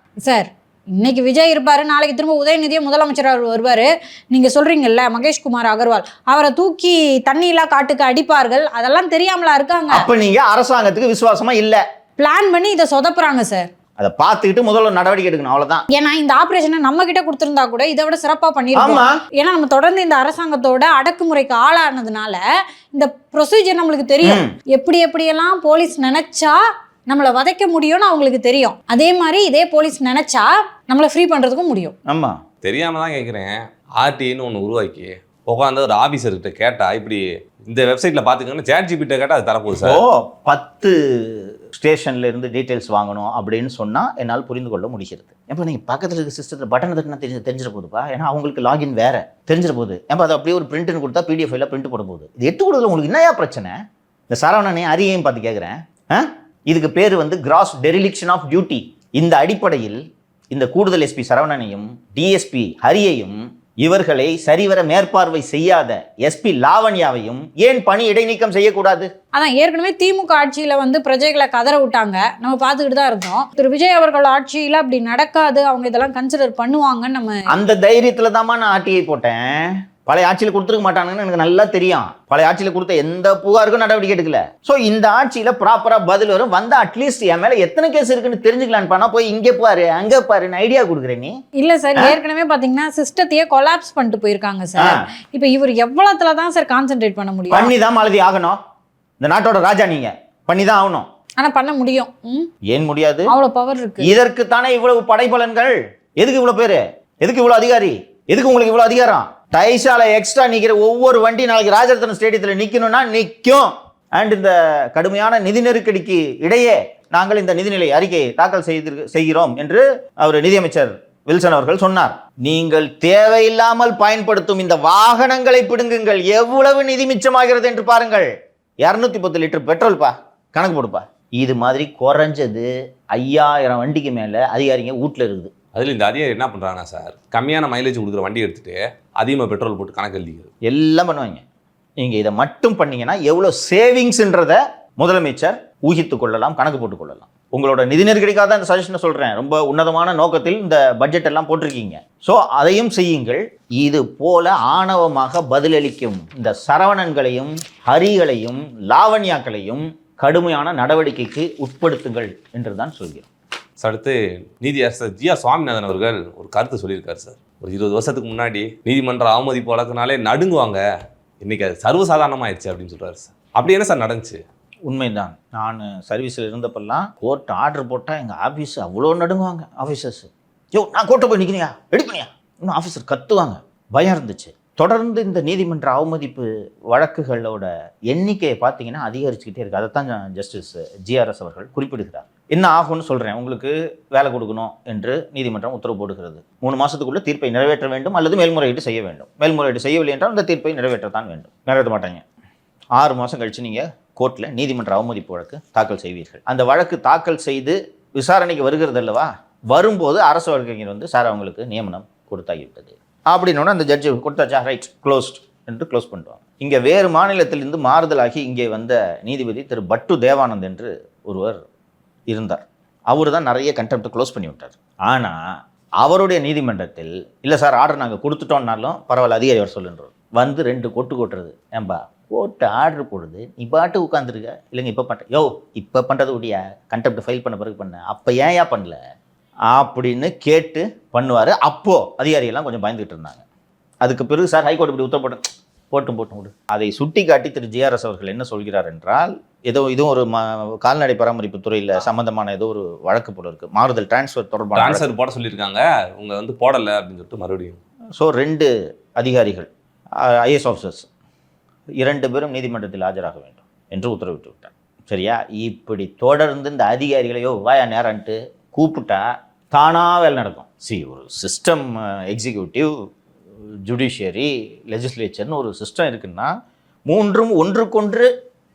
சார்? இன்னைக்கு விஜய் இருப்பாரு, நாளைக்கு திரும்ப உதயநிதியை முதலமைச்சராக வருவாரு. நீங்க சொல்றீங்கல்ல மகேஷ்குமார் அகர்வால், அவரை தூக்கி தண்ணியில காட்டுக்கு அடிப்பார்கள், அதெல்லாம் தெரியாமலா இருக்காங்க. அப்ப நீங்க அரசாங்கத்துக்கு விசுவாசமா இல்ல. பிளான் பண்ணி இதை சொதப்புறாங்க சார். அதை பார்த்துக்கிட்டு முதல்ல நடவடிக்கை எடுக்கணும், அவ்வளவுதான். ஏன்னா இந்த ஆபரேஷனை நம்ம கிட்ட கொடுத்திருந்தா கூட இதை விட சிறப்பா பண்ணிருக்கோம். ஏன்னா நம்ம தொடர்ந்து இந்த அரசாங்கத்தோட அடக்குமுறைக்கு ஆளானதுனால இந்த ப்ரொசீஜர் நம்மளுக்கு தெரியும். எப்படியெல்லாம் போலீஸ் நினைச்சா நம்மளை வதைக்க முடியும்னு அவங்களுக்கு தெரியும். அதே மாதிரி இதே போலீஸ் நினைச்சா நம்மளை ஃப்ரீ பண்றதுக்கும் முடியும். ஆமா, தெரியாம தான் கேட்குறேன். ஆர்டின்னு ஒன்று உருவாக்கி உட்காந்து ஒரு ஆஃபீஸர்கிட்ட கேட்டா இப்படி இந்த வெப்சைட்ல பாத்துக்கோங்க, ChatGPT கேட்டா அது தரப்போகுது சார். 10 ஸ்டேஷன்ல இருந்து டீட்டெயில்ஸ் வாங்கணும் அப்படின்னு சொன்னா என்னால் புரிந்து கொள்ள முடிகிறது. இப்போ நீங்கள் பக்கத்தில் இருக்க சிஸ்டத்தில் பட்டன் தட்டினா தெரிஞ்சிட போகுதுப்பா. ஏன்னா அவங்களுக்கு லாகின் வேற தெரிஞ்சிட போகுது. ஏப்பா அது அப்படியே ஒரு பிரிண்ட்னு கொடுத்தா PDF ஃபைல பிரிண்ட் போட போகுது. இது எட்டு கொடுக்குறது உங்களுக்கு என்னையா பிரச்சனை? இந்த சரவணனையும் அரியையும் பார்த்து கேட்குறேன். இதுக்கு பேர் வந்து கிராஸ் டெரிலிக்ஷன் ஆஃப் டியூட்டி. இந்த அடிப்படையில் இந்த கூடுதல் SP சரவணனையும் DSP ஹரியையும் இவர்களை சரிவர மேற்பார்வை செய்யாத SP லாவண்யாவையும் ஏன் பணி இடைநீக்கம் செய்யக்கூடாது? அதான் ஏற்கனவே திமுக ஆட்சியில வந்து பிரஜைகளை கதற விட்டாங்க, நம்ம பார்த்துக்கிட்டு தான் இருந்தோம். திரு விஜய் அவர்கள் ஆட்சியில அப்படி நடக்காது, அவங்க இதெல்லாம் கன்சிடர் பண்ணுவாங்கன்னு நம்ம அந்த தைரியத்துல தாமா நான் ஆர்டிஐ போட்டேன். பழைய ஆட்சியில் கொடுத்துருக்க மாட்டாங்கன்னு எனக்கு நல்லா தெரியும். பழைய ஆட்சியில் கொடுத்த எந்த புகாருக்கும் நடவடிக்கை எடுக்கல. ஸோ இந்த ஆட்சியில் ப்ராப்பராக பதில் வரும். வந்தா அட்லீஸ்ட் என் மேலே எத்தனை கேஸ் இருக்குன்னு தெரிஞ்சுக்கலான்னு பண்ணா போய் இங்கே பாரு அங்கே பாருன்னு ஐடியா கொடுக்குறேன். நீ இல்லை சார், ஏற்கனவே பார்த்தீங்கன்னா சிஸ்டத்தையே கொலாப்ஸ் பண்ணிட்டு போயிருக்காங்க சார். இப்போ இவர் எவ்வளோத்துல தான் சார் கான்சென்ட்ரேட் பண்ண முடியும்? பண்ணி தான் மாலதி ஆகணும். இந்த நாட்டோட ராஜா நீங்க பண்ணி தான் ஆகணும். ஆனால் பண்ண முடியும். ஏன் முடியாது? அவ்வளோ பவர் இருக்கு. இதற்கு தானே இவ்வளவு படைபலன்கள். எதுக்கு இவ்வளோ பேர்? எதுக்கு இவ்வளோ அதிகாரி? எதுக்கு உங்களுக்கு இவ்வளோ அதிகாரம்? டைசால எக்ஸ்ட்ரா நிற்கிற ஒவ்வொரு வண்டி நாளைக்கு ராஜரத்னம் ஸ்டேடியத்தில் நிற்கணும்னா நிற்கும். அண்ட் இந்த கடுமையான நிதி நெருக்கடிக்கு இடையே நாங்கள் இந்த நிதிநிலை அறிக்கையை தாக்கல் செய்கிறோம் என்று அவர் நிதியமைச்சர் வில்சன் அவர்கள் சொன்னார். நீங்கள் தேவையில்லாமல் பயன்படுத்தும் இந்த வாகனங்களை பிடுங்குங்கள், எவ்வளவு நிதி மிச்சமாகிறது என்று பாருங்கள். 210 லிட்டர் பெட்ரோல்பா, கணக்கு போடுப்பா. இது மாதிரி குறைஞ்சது 5000 வண்டிக்கு மேலே அதிகாரிங்க வீட்டில் இருக்குது. அதில் இந்த அதிகாரி என்ன பண்ணுறாங்கன்னா சார், கம்மியான மைலேஜ் கொடுக்குற வண்டி எடுத்துகிட்டு அதிகமாக பெட்ரோல் போட்டு கணக்கு எழுதிக்கிறது எல்லாம் பண்ணுவாங்க. நீங்கள் இதை மட்டும் பண்ணீங்கன்னா எவ்வளோ சேவிங்ஸ்ன்றதை முதலமைச்சர் ஊகித்து கொள்ளலாம், கணக்கு போட்டு கொள்ளலாம். உங்களோட நிதி நெருக்கடிக்காக தான் இந்த சஜஷனை சொல்கிறேன். ரொம்ப உன்னதமான நோக்கத்தில் இந்த பட்ஜெட் எல்லாம் போட்டிருக்கீங்க. ஸோ அதையும் செய்யுங்கள். இது போல ஆணவமாக பதிலளிக்கும் இந்த சரவணன்களையும் ஹரிகளையும் லாவண்யாக்களையும் கடுமையான நடவடிக்கைக்கு உட்படுத்துங்கள் என்று தான் சொல்கிறோம். அடுத்து நீதியரசர் ஜிஆர் சுவாமிநாதன் அவர்கள் ஒரு கருத்து சொல்லியிருக்காரு சார். ஒரு 20 வருஷத்துக்கு முன்னாடி நீதிமன்ற அவமதிப்பு வழக்குனாலே நடுங்குவாங்க, இன்னைக்கு அது சர்வசாதாரணமாயிடுச்சு அப்படின்னு சொல்றாரு சார். அப்படி என்ன சார் நடந்துச்சு? உண்மைதான். நான் சர்வீஸில் இருந்தப்பெல்லாம் கோர்ட் ஆர்டர் போட்டால் எங்கள் ஆஃபீஸ் அவ்வளோ நடுங்குவாங்க. ஆஃபீஸர்ஸ் நான் கோர்ட்டை போய் நிற்கினியா எடுப்பனியா இன்னும் ஆஃபீஸர் கத்துவாங்க. பயம் இருந்துச்சு. தொடர்ந்து இந்த நீதிமன்ற அவமதிப்பு வழக்குகளோட எண்ணிக்கையை பார்த்தீங்கன்னா அதிகரிச்சுக்கிட்டே இருக்குது. அதைத்தான் ஜஸ்டிஸ் GRS அவர்கள் குறிப்பிடுகிறார். என்ன ஆகும்னு சொல்கிறேன். உங்களுக்கு வேலை கொடுக்கணும் என்று நீதிமன்றம் உத்தரவு போடுகிறது. 3 மாதத்துக்குள்ளே தீர்ப்பை நிறைவேற்ற வேண்டும் அல்லது மேல்முறையீடு செய்ய வேண்டும். மேல்முறையீடு செய்யவில்லை என்றால் அந்த தீர்ப்பை நிறைவேற்றத்தான் வேண்டும். நிறைவேற்ற மாட்டாங்க. 6 மாதம் கழித்து நீங்கள் கோர்ட்டில் நீதிமன்ற அவமதிப்பு வழக்கு தாக்கல் செய்வீர்கள். அந்த வழக்கு தாக்கல் செய்து விசாரணைக்கு வருகிறது அல்லவா, வரும்போது அரசு வழக்கறிஞர் வந்து சார் அவங்களுக்கு நியமனம் கொடுத்தாகிவிட்டது அப்படின்னோட அந்த ஜட்ஜி கொடுத்தாச்சா, ரைட் க்ளோஸ்ட் என்று க்ளோஸ் பண்ணுவாங்க. இங்கே வேறு மாநிலத்திலிருந்து மாறுதலாகி இங்கே வந்த நீதிபதி திரு பட்டு தேவானந்த் என்று ஒருவர் இருந்தார். அவர் தான் நிறைய கண்டெம்ப்ட் க்ளோஸ் பண்ணி விட்டார். ஆனால் அவருடைய நீதிமன்றத்தில் இல்லை சார் ஆர்டர் நாங்கள் கொடுத்துட்டோம்னாலும் பரவாயில்ல அதிகாரி அவர் சொல்லுன்றோம் வந்து 2 கொட்டு கொட்டுறது. ஏன்பா கோர்ட்டு ஆர்டர் போடுது நீ பாட்டு உட்காந்துருக்க இல்லைங்க இப்போ பண்ணுற இப்போ பண்ணுறது உடைய கண்டெப்ட் ஃபைல் பண்ண பிறகு பண்ண அப்போ ஏன் பண்ணல அப்படின்னு கேட்டு பண்ணுவார். அப்போது அதிகாரிகள்லாம் கொஞ்சம் பயந்துகிட்டு இருந்தாங்க. அதுக்கு பிறகு சார் ஹைகோர்ட் இப்படி உத்தரவு போட்டும் விடு. அதை சுட்டி காட்டி திரு ஜிஆர்எஸ் அவர்கள் என்ன சொல்கிறார் என்றால் இதுவும் ஒரு கால்நடை பராமரிப்பு துறையில் சம்பந்தமான ஏதோ ஒரு வழக்கு போல இருக்கு, மாறுதல் டிரான்ஸ்ஃபர் தொடர்பான ட்ரான்ஸ்ஃபர் போட சொல்லியிருக்காங்க, உங்க வந்து போடலை அப்படின்னு சொல்லிட்டு மறுபடியும். ஸோ 2 அதிகாரிகள் ஐஏஎஸ் ஆஃபீஸர்ஸ் 2 பேரும் நீதிமன்றத்தில் ஆஜராக வேண்டும் என்று உத்தரவிட்டு விட்டார். சரியா? இப்படி தொடர்ந்து இந்த அதிகாரிகளையோ வாயா நேரன்ட்டு கூப்பிட்டா தானாக வேலை நடக்கும். ஒரு சிஸ்டம் எக்ஸிக்யூட்டிவ் ஜுடிஷியரி லெஜிஸ்லேச்சர்னு ஒரு சிஸ்டம் இருக்குன்னா 3ம் ஒன்றுக்கொன்று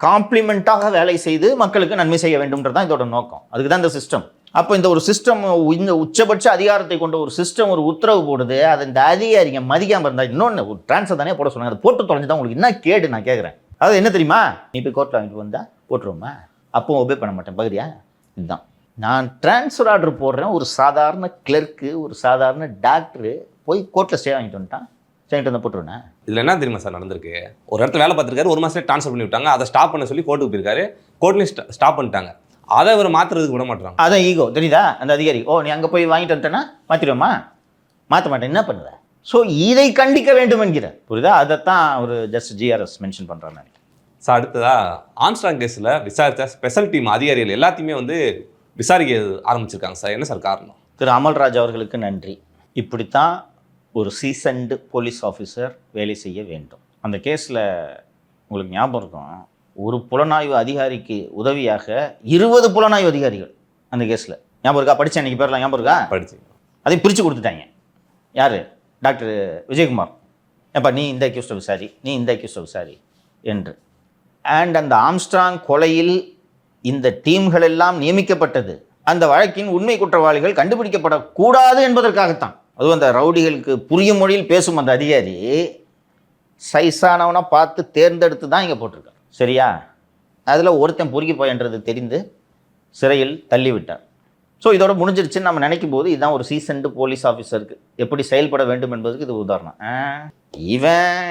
காம்ப்ளிமெண்ட்டாக வேலை செய்து மக்களுக்கு நன்மை செய்ய வேண்டும்ன்றது தான் இதோட நோக்கம். அதுக்கு தான் இந்த சிஸ்டம். அப்போ இந்த ஒரு சிஸ்டம், இந்த உச்சபட்ச அதிகாரத்தை கொண்ட ஒரு சிஸ்டம் ஒரு உத்தரவு போடுது, அது இந்த அதிகாரிங்க மதிக்காமல் இருந்தால் இன்னொன்று ஒரு டிரான்ஸ்ஃபர் தானே போட சொன்னாங்க, அதை போட்டு தொலைஞ்சு தான் உங்களுக்கு என்ன கேடு நான் கேட்குறேன். அது என்ன தெரியுமா, நீ போய் கோர்ட்டில் வாங்கிட்டு வந்தால் போட்டுருவோமா, அப்போ ஒபே பண்ண மாட்டேன் பகுதியா. இதுதான் நான் டிரான்ஸ்ஃபர் ஆர்டர் போடுறேன். ஒரு சாதாரண கிளர்க்கு, ஒரு சாதாரண டாக்டரு போய் கோர்ட்டில் ஸ்டே வாங்கிட்டு வந்துட்டான், வாங்கிட்டு வந்து போட்டுருவேன். இதில் என்ன தெரியுமா சார் நடந்திருக்கு, ஒரு இடத்துல வேலை பார்த்துருக்காரு, 1 மாதத்துல ட்ரான்ஸ்ஃபர் பண்ணி விட்டாங்க, அதை ஸ்டாப் பண்ண சொல்லி கோர்ட்டுக்கு போயிருக்காரு, கோர்ட்லேயும் ஸ்டாப் பண்ணிட்டாங்க, அதை அவர் மாற்றுறதுக்கு விட மாட்டாங்க. அதான் ஈகோ தெரியுதா அந்த அதிகாரி. நீ அங்கே போய் வாங்கிட்டு வந்துட்டேன்னா மாற்றிடுவோமா, மாற்ற மாட்டேன் என்ன பண்ணுவேன். ஸோ இதை கண்டிக்க வேண்டும் என்கிற புரியுதா, அதைத்தான் ஒரு ஜஸ்ட் ஜிஆர்எஸ் மென்ஷன் பண்ணுறான்னு நினைக்கிறேன். சார் அடுத்ததா ஆம்ஸ்ட்ராங் கேஸில் விசாரித்த ஸ்பெஷல் டீம் அதிகாரிகள் எல்லாத்தையுமே வந்து விசாரிக்க ஆரம்பிச்சிருக்காங்க சார், என்ன சார் காரணம்? திரு அமல்ராஜ் அவர்களுக்கு நன்றி. இப்படித்தான் ஒரு சீசன்டு போலீஸ் ஆஃபீஸர் வேலை செய்ய வேண்டும். அந்த கேஸில் உங்களுக்கு ஞாபகம் இருக்கும், ஒரு புலனாய்வு அதிகாரிக்கு உதவியாக 20 புலனாய்வு அதிகாரிகள் அந்த கேஸில். ஞாபகம் இருக்கா? படித்தேன் அன்றைக்கி பேர்லாம் ஞாபகம் இருக்கா? படிச்சு அதை பிரித்து கொடுத்துட்டாங்க. யார்? டாக்டர் விஜயகுமார். ஏப்பா நீ இந்த அக்யூஸ்டை விசாரி, நீ இந்த அக்யூஸ்டை விசாரி என்று. அண்ட் அந்த ஆம்ஸ்ட்ராங் கொலையில் இந்த டீம்கள் எல்லாம் நியமிக்கப்பட்டது அந்த வழக்கின் உண்மை குற்றவாளிகள் கண்டுபிடிக்கப்படக்கூடாது என்பதற்காகத்தான். அதுவும் அந்த ரவுடிகளுக்கு புரியும் மொழியில் பேசும் அந்த அதிகாரி சைஸானவனை பார்த்து தேர்ந்தெடுத்து தான் இங்கே போட்டிருக்கார். சரியா? அதில் ஒருத்தன் பொறுக்கி போயன்றது தெரிந்து சிறையில் தள்ளிவிட்டார். ஸோ இதோட முடிஞ்சிருச்சுன்னு நம்ம நினைக்கும் போது இதுதான் ஒரு சீசன்டு போலீஸ் ஆஃபீஸருக்கு எப்படி செயல்பட வேண்டும் என்பதுக்கு இது உதாரணம். இவன்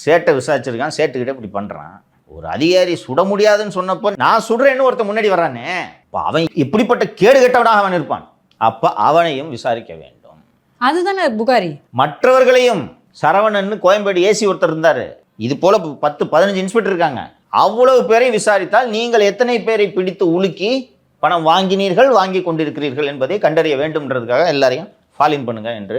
சேட்டை விசாரிச்சிருக்கான், சேட்டுக்கிட்ட இப்படி பண்ணுறான். ஒரு அதிகாரி சுட முடியாதுன்னு சொன்னப்போ நான் சுடுறேன்னு ஒருத்தன் முன்னாடி வர்றானே, இப்போ அவன் இப்படிப்பட்ட கேடு கெட்டவனாக அவன் இருப்பான். அப்போ அவனையும் விசாரிக்க வேண்டும். அதுதானே புகாரி. மற்றவர்களையும் சரவணன் கோயம்பேடு ஏசி ஒருத்தர் இருந்தார், இது போல 10-15 இன்ஸ்பெக்டர் இருக்காங்க, அவ்வளவு பேரையும் விசாரித்தால் நீங்கள் எத்தனை பேரை பிடித்து உலுக்கி பணம் வாங்கினீர்கள், வாங்கி கொண்டிருக்கிறீர்கள் என்பதை கண்டறிய வேண்டும்ன்றதுக்காக எல்லாரையும் ஃபாலோஇன் பண்ணுங்க என்று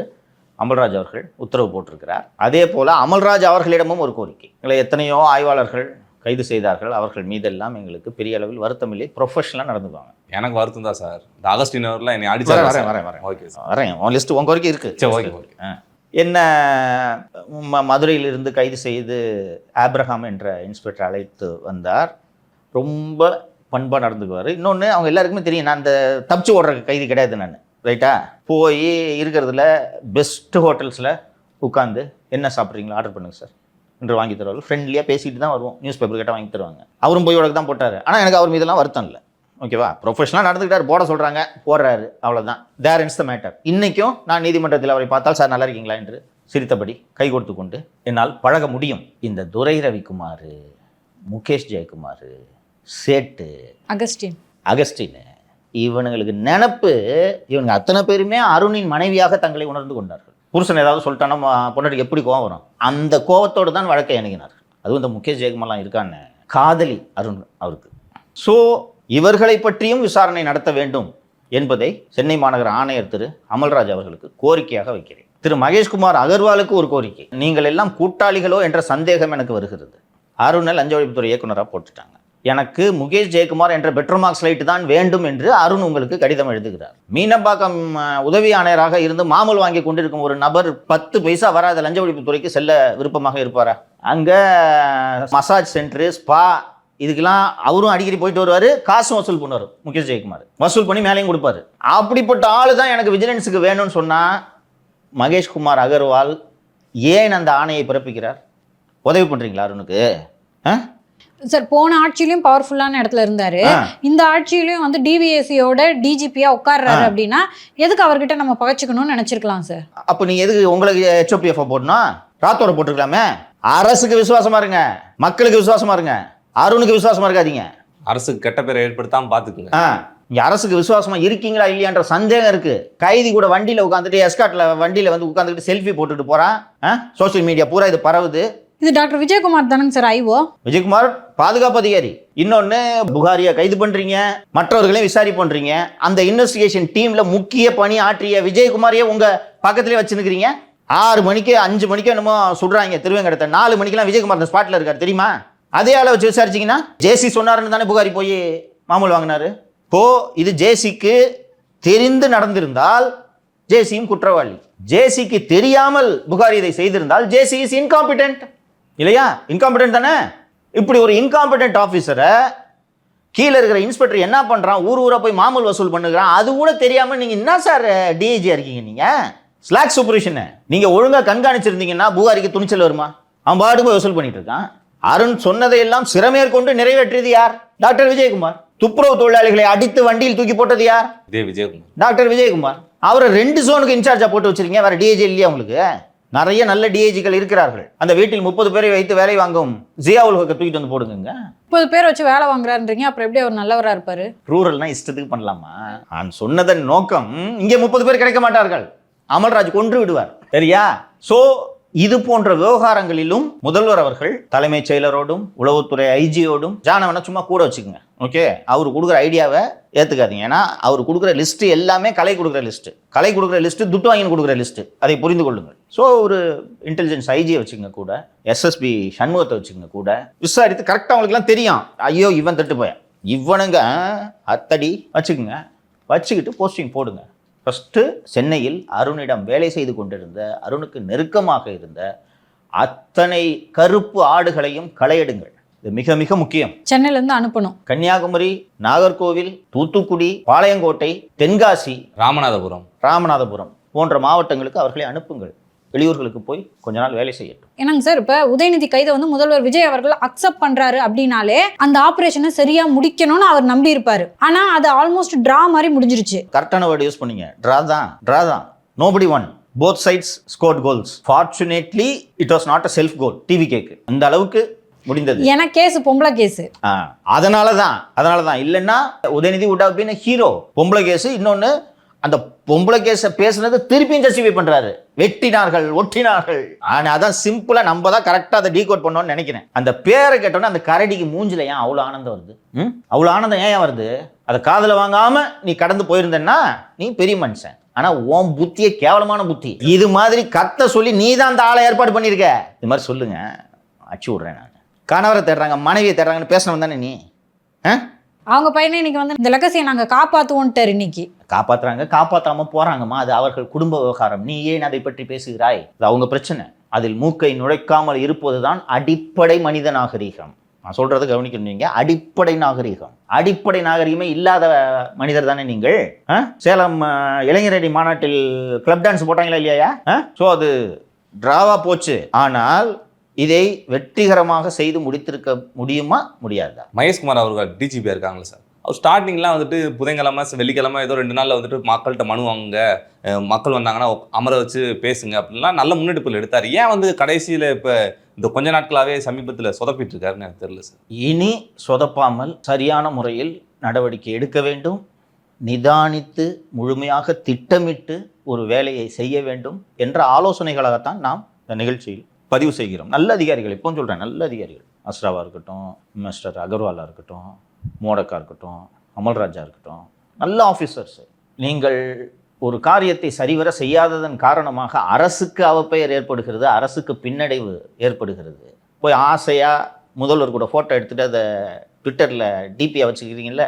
அமல்ராஜ் அவர்கள் உத்தரவு போட்டிருக்கிறார். அதே போல் அமல்ராஜ் அவர்களிடமும் ஒரு கோரிக்கை. எங்களை எத்தனையோ ஆய்வாளர்கள் கைது செய்தார்கள், அவர்கள் மீதெல்லாம் எங்களுக்கு பெரிய அளவில் வருத்தம் இல்லை, ப்ரொஃபஷனலாக நடந்துக்குவாங்க. எனக்கு வருத்தம் தான் சார், இந்த அகஸ்டின் அவர்லாம் என்னை அடிச்சு வரேன். ஓகே சார், வரேன். உன் லிஸ்ட்டு உங்கள் வரைக்கும் இருக்குது. சரி ஓகே ஓகே. என்ன மதுரையிலிருந்து கைது செய்து ஆப்ரஹாம் என்ற இன்ஸ்பெக்டர் அழைத்து வந்தார். ரொம்ப பண்பாக நடந்துக்குவார். இன்னொன்று அவங்க எல்லாருக்குமே தெரியும், நான் அந்த தப்பிச்சு ஓடுற கைது கிடையாது நான், ரைட்டா? போய் இருக்கிறதுல பெஸ்ட் ஹோட்டல்ஸில் உட்காந்து என்ன சாப்பிட்றீங்களா ஆர்டர் பண்ணுங்க சார் என்று வாங்கி தருவாங்க. ஃப்ரெண்ட்லியாக பேசிட்டு தான் வருவோம், நியூஸ் பேப்பர் கேட்டால் வாங்கி தருவாங்க. அவரும் போய் உடக்கு தான் போட்டார். ஆனால் எனக்கு அவர் மீதெல்லாம் வருத்தம் இல்லை. ஓகேவா? ப்ரொஃபஷனலாக நடந்துக்கிட்டார், போட சொல்கிறாங்க போடுறாரு, அவ்வளோதான். தேர் இன்ஸ் த மேட்டர். இன்றைக்கும் நான் நீதிமன்றத்தில் அவரை பார்த்தால் சார் நல்லா இருக்கீங்களா என்று சிரித்தபடி கை கொடுத்து கொண்டு என்னால் பழக முடியும். இந்த துரை ரவிக்குமார், முகேஷ் ஜெயக்குமார், சேட்டு, அகஸ்டின் இவனுங்களுக்கு நினப்பு, இவனுங்க அத்தனை பேருமே அருணின் மனைவியாக தங்களை உணர்ந்து கொண்டார்கள். புருஷன் ஏதாவது சொல்லிட்டானா பொண்டாட்டிக்கு எப்படி கோவம் வரும், அந்த கோவத்தோடு தான் வழக்கை அணுகினார். அதுவும் இந்த முகேஷ் ஜெயக்குமார்லாம் இருக்கான்னு காதலி அருண் அவருக்கு. ஸோ இவர்களை பற்றியும் விசாரணை நடத்த வேண்டும் என்பதை சென்னை மாநகர ஆணையர் திரு அமல்ராஜ் அவர்களுக்கு கோரிக்கையாக வைக்கிறேன். திரு மகேஷ்குமார் அகர்வாலுக்கு ஒரு கோரிக்கை. நீங்கள் எல்லாம் கூட்டாளிகளோ என்ற சந்தேகம் எனக்கு வருகிறது. அருணை லஞ்ச ஒழிப்புத்துறை இயக்குநராக போட்டுட்டாங்க. எனக்கு முகேஷ் ஜெயக்குமார் என்ற பெட்ரோல் மார்க்ஸ் லைட் தான் வேண்டும் என்று அருண் உங்களுக்கு கடிதம் எழுதுகிறார். மீனம்பாக்கம் உதவி ஆணையராக இருந்து மாமூல் வாங்கி கொண்டிருக்கும் ஒரு நபர் 10 பைசா வராத லஞ்ச ஒழிப்புத்துறைக்கு செல்ல விருப்பமாக இருப்பாரா? அங்கே மசாஜ் சென்டரு, ஸ்பா, இதுக்கெல்லாம் அவரும் அடிக்கடி போயிட்டு வருவார், காசும் வசூல் பண்ணுவார். முகேஷ் ஜெயக்குமார் வசூல் பண்ணி மேலேயும் கொடுப்பாரு. அப்படிப்பட்ட ஆள் தான் எனக்கு விஜிலன்ஸுக்கு வேணும்னு சொன்னால் மகேஷ்குமார் அகர்வால் ஏன் அந்த ஆணையை பிறப்பிக்கிறார்? உதவி பண்ணுறீங்களா அருணுக்கு? சார் போன ஆட்சியிலயும் பவர்ஃபுல்லான இடத்துல இருந்தாரு, இந்த ஆட்சியிலயும் வந்து டிவிஎஸ்சியோட டிஜிபியா உட்கார்றாரு அப்படின்னா எதுக்கு அவர்கிட்ட நம்ம பகச்சுக்கணும்னு நினைச்சிருக்கலாம் சார். அப்போ நீங்க எதுக்கு உங்களுக்கு HOPF போடணும்? ராத்தோட போட்டுருக்கலாமே. அரசுக்கு விசுவாசமா இருங்க, மக்களுக்கு விசுவாசமா இருங்க, அருணுக்கு விசுவாசமா இருக்காதீங்க. அரசுக்கு கெட்ட பேரை ஏற்படுத்தாம பாத்துக்குங்க. இங்க அரசுக்கு விசுவாசமா இருக்கீங்களா இல்லையான்ற சந்தேகம் இருக்கு. கைதி கூட வண்டியில உட்காந்துட்டு எஸ்காட்ல வண்டியில வந்து உட்காந்துட்டு செல்ஃபி போட்டுட்டு போறான். சோசியல் மீடியா பூரா இது பரவுது. இது டாக்டர் விஜயகுமார் தானங்க சார் ஐஓ? விஜயகுமார் பாதுகாப்பு அதிகாரி. இன்னொன்னு புகாரியா கைது பண்றீங்க, மற்றவர்களையும் விசாரி பண்றீங்க. அந்த இன்வெஸ்டிகேஷன் டீம்ல முக்கிய பணி ஆற்றிய விஜயகுமாரையே உங்க பக்கத்திலே வச்சுருக்கிறீங்க. 6 மணிக்கு 5 மணிக்கு என்னமோ சொல்றாங்க திருவேங்கடத்தை, 4 மணிக்கெல்லாம் விஜயகுமார் அந்த ஸ்பாட்ல இருக்காரு தெரியுமா? அதே ஆளை வச்சு விசாரிச்சிங்கன்னா ஜேசி சொன்னாருன்னு தானே புகாரி போய் மாமூல் வாங்கினாரு. இப்போ இது ஜேசிக்கு தெரிந்து நடந்திருந்தால் ஜேசியும் குற்றவாளி. ஜேசிக்கு தெரியாமல் புகாரி இதை செய்திருந்தால் ஜேசி இஸ் இன்காம்பிடென்ட் இல்லையா? இன்காம்பிடென்ட் தானே. இப்படி ஒரு இன்காம்பிடென்ட் ஆஃபீஸரை கீழே இருக்கிற இன்ஸ்பெக்டர் என்ன பண்றான், ஊரா போய் மாமூல் வசூல் பண்ணுறான், அது கூட தெரியாம நீங்க என்ன சார் டிஐஜியா இருக்கீங்க? நீங்க ஸ்லாக் சூப்பர்விஷன் நீங்க ஒழுங்கா கண்காணிச்சிருந்தீங்கன்னா புகாரிக்கு துணிச்சல் வருமா? அவன் பாட்டு போய் வசூல் பண்ணிட்டு இருக்கான். அருண் சொன்னதையெல்லாம் சிறமேற்கொண்டு நிறைவேற்றியது யார்? டாக்டர் விஜயகுமார். துப்புரவு தொழிலாளிகளை அடித்து வண்டியில் தூக்கி போட்டது யார்? இதே விஜயகுமார், டாக்டர் விஜயகுமார். அவரை 2 ஜோனுக்கு இன்சார்ஜா போட்டு வச்சிருக்கீங்க. வேற டிஐஜி இல்லையா உங்களுக்கு? நிறைய நல்ல டிஐஜிகள் இருக்கிறார்கள். அந்த வீட்டில் 30 பேரை வைத்து வேலை வாங்கும் ஜியாவுல் ஹக்கை தூக்கிட்டு வந்து போடுங்க. 30 பேர் வச்சு வேலை வாங்குறாருன்றீங்க, அப்புறம் எப்படி அவர் நல்லவரா இருப்பாரு? ரூரல்னா இஷ்டத்துக்கு பண்ணலாமா? நான் சொன்னதன் நோக்கம், இங்கே 30 பேர் கிடைக்க மாட்டார்கள், அமல்ராஜ் கொன்று விடுவார். சரியா? சோ இது போன்ற விவகாரங்களிலும் முதல்வர் அவர்கள் தலைமைச் செயலரோடும் உளவுத்துறை ஐஜியோடும் ஜானவனை சும்மா கூட வச்சுக்கோங்க. ஓகே, அவர் கொடுக்குற ஐடியாவை ஏற்றுக்காதீங்க. ஏன்னா அவர் கொடுக்குற லிஸ்ட்டு எல்லாமே கலை கொடுக்குற லிஸ்ட்டு, துட்டு வாங்கி கொடுக்குற லிஸ்ட்டு. அதை புரிந்து கொள்ளுங்கள். ஸோ ஒரு இன்டெலிஜென்ஸ் ஐஜியை வச்சுக்கோங்க கூட, எஸ்எஸ்பி சண்முகத்தை வச்சுக்கோங்க கூட, விசாரித்து கரெக்டாக அவங்களுக்குலாம் தெரியும். ஐயோ இவன் தட்டு போய இவனுங்க அத்தடி வச்சுக்கோங்க. வச்சுக்கிட்டு போஸ்டிங் போடுங்க. ஃபஸ்ட்டு சென்னையில் அருணிடம் வேலை செய்து கொண்டிருந்த, அருணுக்கு நெருக்கமாக இருந்த அத்தனை கருப்பு ஆடுகளையும் களையிடுங்கள். இது மிக மிக முக்கியம். சென்னையிலேருந்து அனுப்பணும். கன்னியாகுமரி, நாகர்கோவில், தூத்துக்குடி, பாளையங்கோட்டை, தென்காசி, ராமநாதபுரம் போன்ற மாவட்டங்களுக்கு அவர்களை அனுப்புங்கள். வெளியூர்களுக்கு போய் கொஞ்ச நாள் வேலை செய்யட்டும். என்னங்க சார், இப்போ உதயநிதி கைதை வந்து முதல்வர் விஜய் அவர்கள் அக்செப்ட் பண்றாரு அப்படின்னாலே அந்த ஆபரேஷனை சரியா முடிக்கணும்னு அவர் நம்பி இருப்பாரு. ஆனா அது ஆல்மோஸ்ட் டிரா மாதிரி முடிஞ்சிருச்சு. கரெக்டான வேர்டு யூஸ் பண்ணீங்க. டிரா தான். Nobody won. Both sides scored goals. Fortunately it was not a self goal. TV கேக்கு அந்த அளவுக்கு முடிந்தது. ஏன்னா கேஸ் பொம்பளை கேஸ். அதனால தான் இல்லைன்னா Udhayanidhi would have been a hero. பொம்பளை கேஸ். இன்னொன்னு, அந்த பொம்பளை கேஸை பேசுனது திருப்பியும் ஜஸ்டிஃபை பண்றாரு. வெட்டினார்கள், ஒட்டினார்கள். அதான் சிம்பிளா நம்ம தான் கரெக்டா அதை டீகோட் பண்ணோம்னு நினைக்கிறேன். அந்த பேரை கேட்டோன்னா அந்த கரடிக்கு மூஞ்சில ஏன் அவ்வளவு ஆனந்தம் வருது? அவ்வளவு ஆனந்தம் ஏன் வருது? அதை காதுல வாங்காம நீ கடந்து போயிருந்தேன்னா நீ பெரிய மனுஷன். ஆனா உன் புத்தியே கேவலமான புத்தி. இது மாதிரி கத்த சொல்லி நீ தான் அந்த ஆளை ஏற்பாடு பண்ணிருக்க. இது மாதிரி சொல்லுங்க, அச்சு விடுறேன். நான் கணவரை தேடுறாங்க, மனைவியை தேடுறாங்கன்னு பேசணும் தானே நீ? அவங்க பையனை இன்னைக்கு வந்து இந்த லெகசியை நாங்கள் காப்பாற்றுவோன்ட்டார். இன்னைக்கு காப்பாற்றாம போறாங்கம்மா. அது அவர்கள் குடும்ப விவகாரம். நீ ஏன் அதை பற்றி பேசுகிறாய்? அது அவங்க பிரச்சனை. அதில் மூக்கை நுழைக்காமல் இருப்பதுதான் அடிப்படை மனித நாகரீகம். நான் சொல்றது கவனிக்கணும். நீங்க அடிப்படை நாகரீகமே இல்லாத மனிதர் தானே நீங்கள். சேலம் இளைஞரணி மாநாட்டில் கிளப் டான்ஸ் போட்டாங்களா இல்லையா? ஸோ அது டிராவா போச்சு. ஆனால் இதை வெற்றிகரமாக செய்து முடித்திருக்க முடியுமா, முடியாதா? மகேஷ்குமார் அவர்கள் டிஜிபியாக இருக்காங்களே சார், அவர் ஸ்டார்டிங்லாம் வந்துட்டு புதன்கிழமை வெள்ளிக்கிழமை ஏதோ 2 நாளில் வந்துட்டு மக்கள்கிட்ட மனு வாங்குங்க, மக்கள் வந்தாங்கன்னா அமர வச்சு பேசுங்க அப்படின்லாம் நல்ல முன்னெடுப்புகள் எடுத்தார். ஏன் வந்து கடைசியில் இப்போ இந்த கொஞ்ச நாட்களாகவே சமீபத்தில் சொதப்பிட்டு இருக்காருன்னு எனக்கு தெரியல சார். இனி சொதப்பாமல் சரியான முறையில் நடவடிக்கை எடுக்க வேண்டும். நிதானித்து முழுமையாக திட்டமிட்டு ஒரு வேலையை செய்ய வேண்டும் என்ற ஆலோசனைகளாகத்தான் நாம் இந்த நிகழ்ச்சியில் பதிவு செய்கிறோம். நல்ல அதிகாரிகள், இப்போ சொல்கிறேன், நல்ல அதிகாரிகள், அஸ்ராவா இருக்கட்டும், மிஸ்டர் அகர்வாலா இருக்கட்டும், மோடக்கா இருக்கட்டும், அமல்ராஜா இருக்கட்டும், நல்ல ஆஃபீஸர்ஸ். நீங்கள் ஒரு காரியத்தை சரிவர செய்யாததன் காரணமாக அரசுக்கு அவப்பெயர் ஏற்படுகிறது, அரசுக்கு பின்னடைவு ஏற்படுகிறது. போய் ஆசையாக முதல்வர் கூட ஃபோட்டோ எடுத்துகிட்டு அதை ட்விட்டரில் டிபியாக வச்சுக்கிறீங்கள,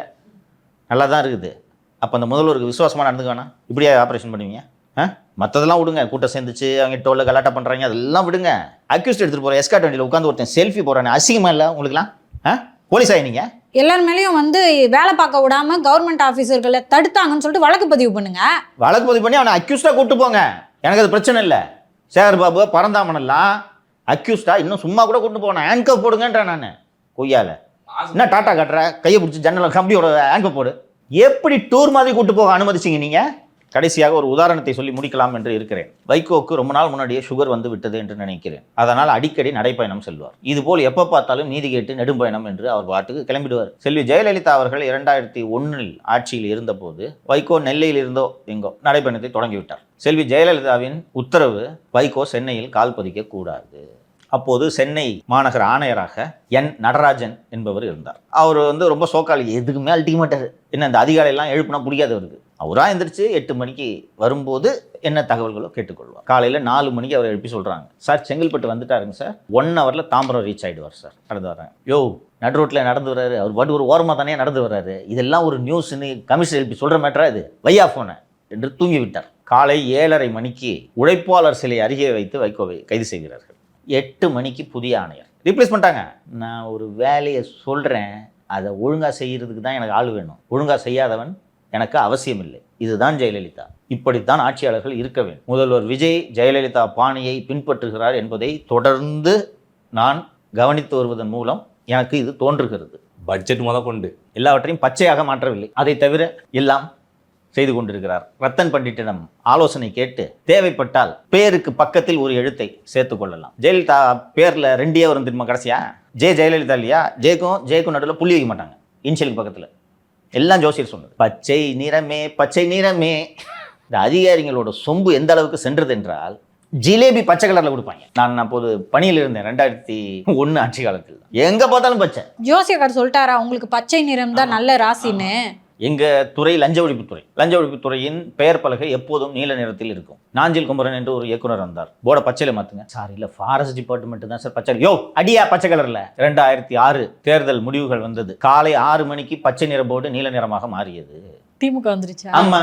நல்லா தான் இருக்குது. அப்போ அந்த முதல்வருக்கு விசுவாசமாக நடந்துக்க வேணாம். இப்படியே ஆப்ரேஷன் பண்ணுவீங்க? மற்றதெல்லாம் விடுங்க, கூட்டம் சேர்ந்துச்சு, அவங்க டோல்ல கலாட்டா பண்ணுறாங்க, அதெல்லாம் விடுங்க. அக்யூஸ்ட் எடுத்துகிட்டு போகிற எஸ்கார்ட் வண்டியில் உட்காந்து ஒருத்தன் செல்ஃபி போடுறானே, அசிங்கமாக இல்லை உங்களுக்குலாம்? போலீஸ் ஆயினீங்க. எல்லார் மேலேயும் வந்து வேலை பார்க்க விடாம கவர்மெண்ட் ஆஃபீஸர்களை தடுத்தாங்கன்னு சொல்லிட்டு வழக்கு பதிவு பண்ணுங்க. வழக்கு பதிவு பண்ணி அவனை அக்யூஸ்டாக கூப்பிட்டு போங்க. எனக்கு அது பிரச்சனை இல்லை. சேகர் பாபு, பரந்தாமனெல்லாம் அக்யூஸ்டா இன்னும் சும்மா கூட கூப்பிட்டு போனேன். ஹேண்ட்கப் போடுங்கன்றேன் நான் கொய்யால. என்ன டாட்டா காட்டுற, கையை பிடிச்சி ஜன்னல கம்பியோட ஆங்க போடு. எப்படி டூர் மாதிரி கூட்டு போக அனுமதிச்சிங்க நீங்க? கடைசியாக ஒரு உதாரணத்தை சொல்லி முடிக்கலாம் என்று இருக்கிறேன். வைகோவுக்கு ரொம்ப நாள் முன்னாடியே சுகர் வந்து விட்டது என்று நினைக்கிறேன். அதனால் அடிக்கடி நடைப்பயணம் செல்வார். இதுபோல் எப்போ பார்த்தாலும் நீதி கேட்டு நெடும்பயணம் என்று அவர் பாட்டுக்கு கிளம்பிடுவார். செல்வி ஜெயலலிதா அவர்கள் 2001 ஆட்சியில் இருந்தபோது வைகோ நெல்லையில் இருந்தோ எங்கோ நடைப்பயணத்தை தொடங்கிவிட்டார். செல்வி ஜெயலலிதாவின் உத்தரவு வைகோ சென்னையில் கால் பதிக்க கூடாது. அப்போது சென்னை மாநகர ஆணையராக என் நடராஜன் என்பவர் இருந்தார். அவர் ரொம்ப சோக்காளி, எதுக்குமே அழட்டிக்க மாட்டார். என்ன இந்த அதிகாலையெல்லாம் எழுப்புனா பிடிக்காது அவருக்கு. அவராக எந்திரிச்சு 8 மணிக்கு வரும்போது என்ன தகவல்களோ கேட்டுக்கொள்வார். காலையில் 4 மணிக்கு அவர் எழுப்பி சொல்கிறாங்க, சார் செங்கல்பட்டு வந்துட்டாருங்க சார், 1 ஹவரில் தாம்பரம் ரீச் ஆகிடுவார் சார். நடந்து வர்றாங்க. யோ நடு ரோட்டில் நடந்து வர்றாரு, அவர் பாட்டு ஒரு ஓரமாக தானே நடந்து வர்றாரு, இதெல்லாம் ஒரு நியூஸ்ன்னு கமிஷனர் எழுப்பி சொல்கிற மேட்டரா இது, வையா ஃபோனை என்று தூங்கிவிட்டார். காலை 7:30 மணிக்கு உழைப்பாளர் சிலை அருகே வைத்து வைகோவை கைது செய்கிறார்கள். 8 மணிக்கு புதிய ஆணையர் ரீப்ளேஸ் பண்ணிட்டாங்க. நான் ஒரு வேலையை சொல்கிறேன், அதை ஒழுங்காக செய்கிறதுக்கு தான் எனக்கு ஆள் வேணும், ஒழுங்காக செய்யாதவன் எனக்கு அவசியம் இல்லை. இதுதான் ஜெயலலிதா. இப்படித்தான் ஆட்சியாளர்கள் இருக்க வேண்டும். முதல்வர் விஜய் ஜெயலலிதா பாணியை பின்பற்றுகிறார் என்பதை தொடர்ந்து நான் கவனித்து வருவதன் மூலம் எனக்கு இது தோன்றுகிறது. பட்ஜெட் கொண்டு எல்லாவற்றையும் பச்சையாக மாற்றவில்லை, அதை தவிர எல்லாம் செய்து கொண்டிருக்கிறார். ரத்தன் பண்டிட்டிடம் ஆலோசனை கேட்டு தேவைப்பட்டால் பேருக்கு பக்கத்தில் ஒரு எழுத்தை சேர்த்து கொள்ளலாம். ஜெயலலிதா பேரில் 2 வரும் திரும்ப கடைசியா ஜெயலலிதா இல்லையா, ஜேக்கும் நடுவில் புள்ளி வைக்க மாட்டாங்க இன்ஷியலுக்கு பக்கத்தில். எல்லாம் ஜோசியர் சொன்னது. பச்சை நிறமே பச்சை நிறமே. இந்த அதிகாரிகளோட சொம்பு எந்த அளவுக்கு சென்றது என்றால் ஜிலேபி பச்சை கலரில் கொடுப்பாங்க. நான் அப்போது பணியில் இருந்தேன் 2001 ஆட்சி காலத்தில். எங்க பார்த்தாலும் பச்சை. ஜோசியக்கார் சொல்லிட்டாரா உங்களுக்கு பச்சை நிறம் தான் நல்ல ராசின்னு? எங்கள் துறை லஞ்ச ஒழிப்புத்துறையின் பெயர் பலகை எப்போதும் நீல நிறத்தில் இருக்கும். நாஞ்சில் குமரன் என்று ஒரு இயக்குனர் வந்தார், போர்டை பச்சையில் மாற்றுங்க சார். இல்லை ஃபாரஸ்ட் டிபார்ட்மெண்ட் தான் சார் பச்சை. யோ அடியா பச்சை கலரில். 2006 தேர்தல் முடிவுகள் வந்தது. காலை 6 மணிக்கு பச்சை நிற போர்டு நீல நிறமாக மாறியது. திமுக வந்துருச்சா? ஆமா,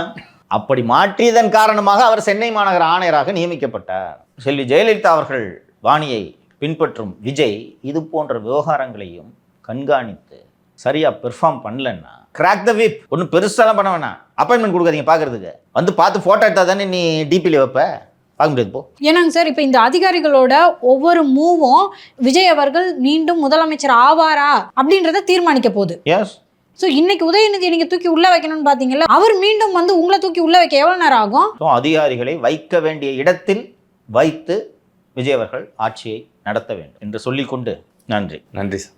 அப்படி மாற்றியதன் காரணமாக அவர் சென்னை மாநகர ஆணையராக நியமிக்கப்பட்டார். செல்வி ஜெயலலிதா அவர்கள் வாணியை பின்பற்றும் விஜய் இது போன்ற விவகாரங்களையும் கண்காணித்து சரியா பெர்ஃபார்ம் பண்ணலன்னா கிராக் த விப். ஒன்றும் பெருசாலாம் பண்ண வேணாம், அப்பாயின்மெண்ட் கொடுக்காதீங்க பார்க்கறதுக்கு. வந்து பார்த்து ஃபோட்டோ எடுத்தால் தானே நீ டிபியில் வைப்ப, பார்க்க முடியாது போ. ஏன்னாங்க சார், இப்போ இந்த அதிகாரிகளோட ஒவ்வொரு மூவும் விஜய் அவர்கள் மீண்டும் முதலமைச்சர் ஆவாரா அப்படின்றத தீர்மானிக்க போகுது. எஸ். ஸோ இன்னைக்கு உதயநிதி நீங்கள் தூக்கி உள்ளே வைக்கணும்னு பார்த்தீங்களா, அவர் மீண்டும் வந்து உங்களை தூக்கி உள்ளே வைக்க எவ்வளோ நேரம் ஆகும்? ஸோ அதிகாரிகளை வைக்க வேண்டிய இடத்தில் வைத்து விஜய் அவர்கள் ஆட்சியை நடத்த வேண்டும் என்று சொல்லிக்கொண்டு நன்றி. நன்றி சார்.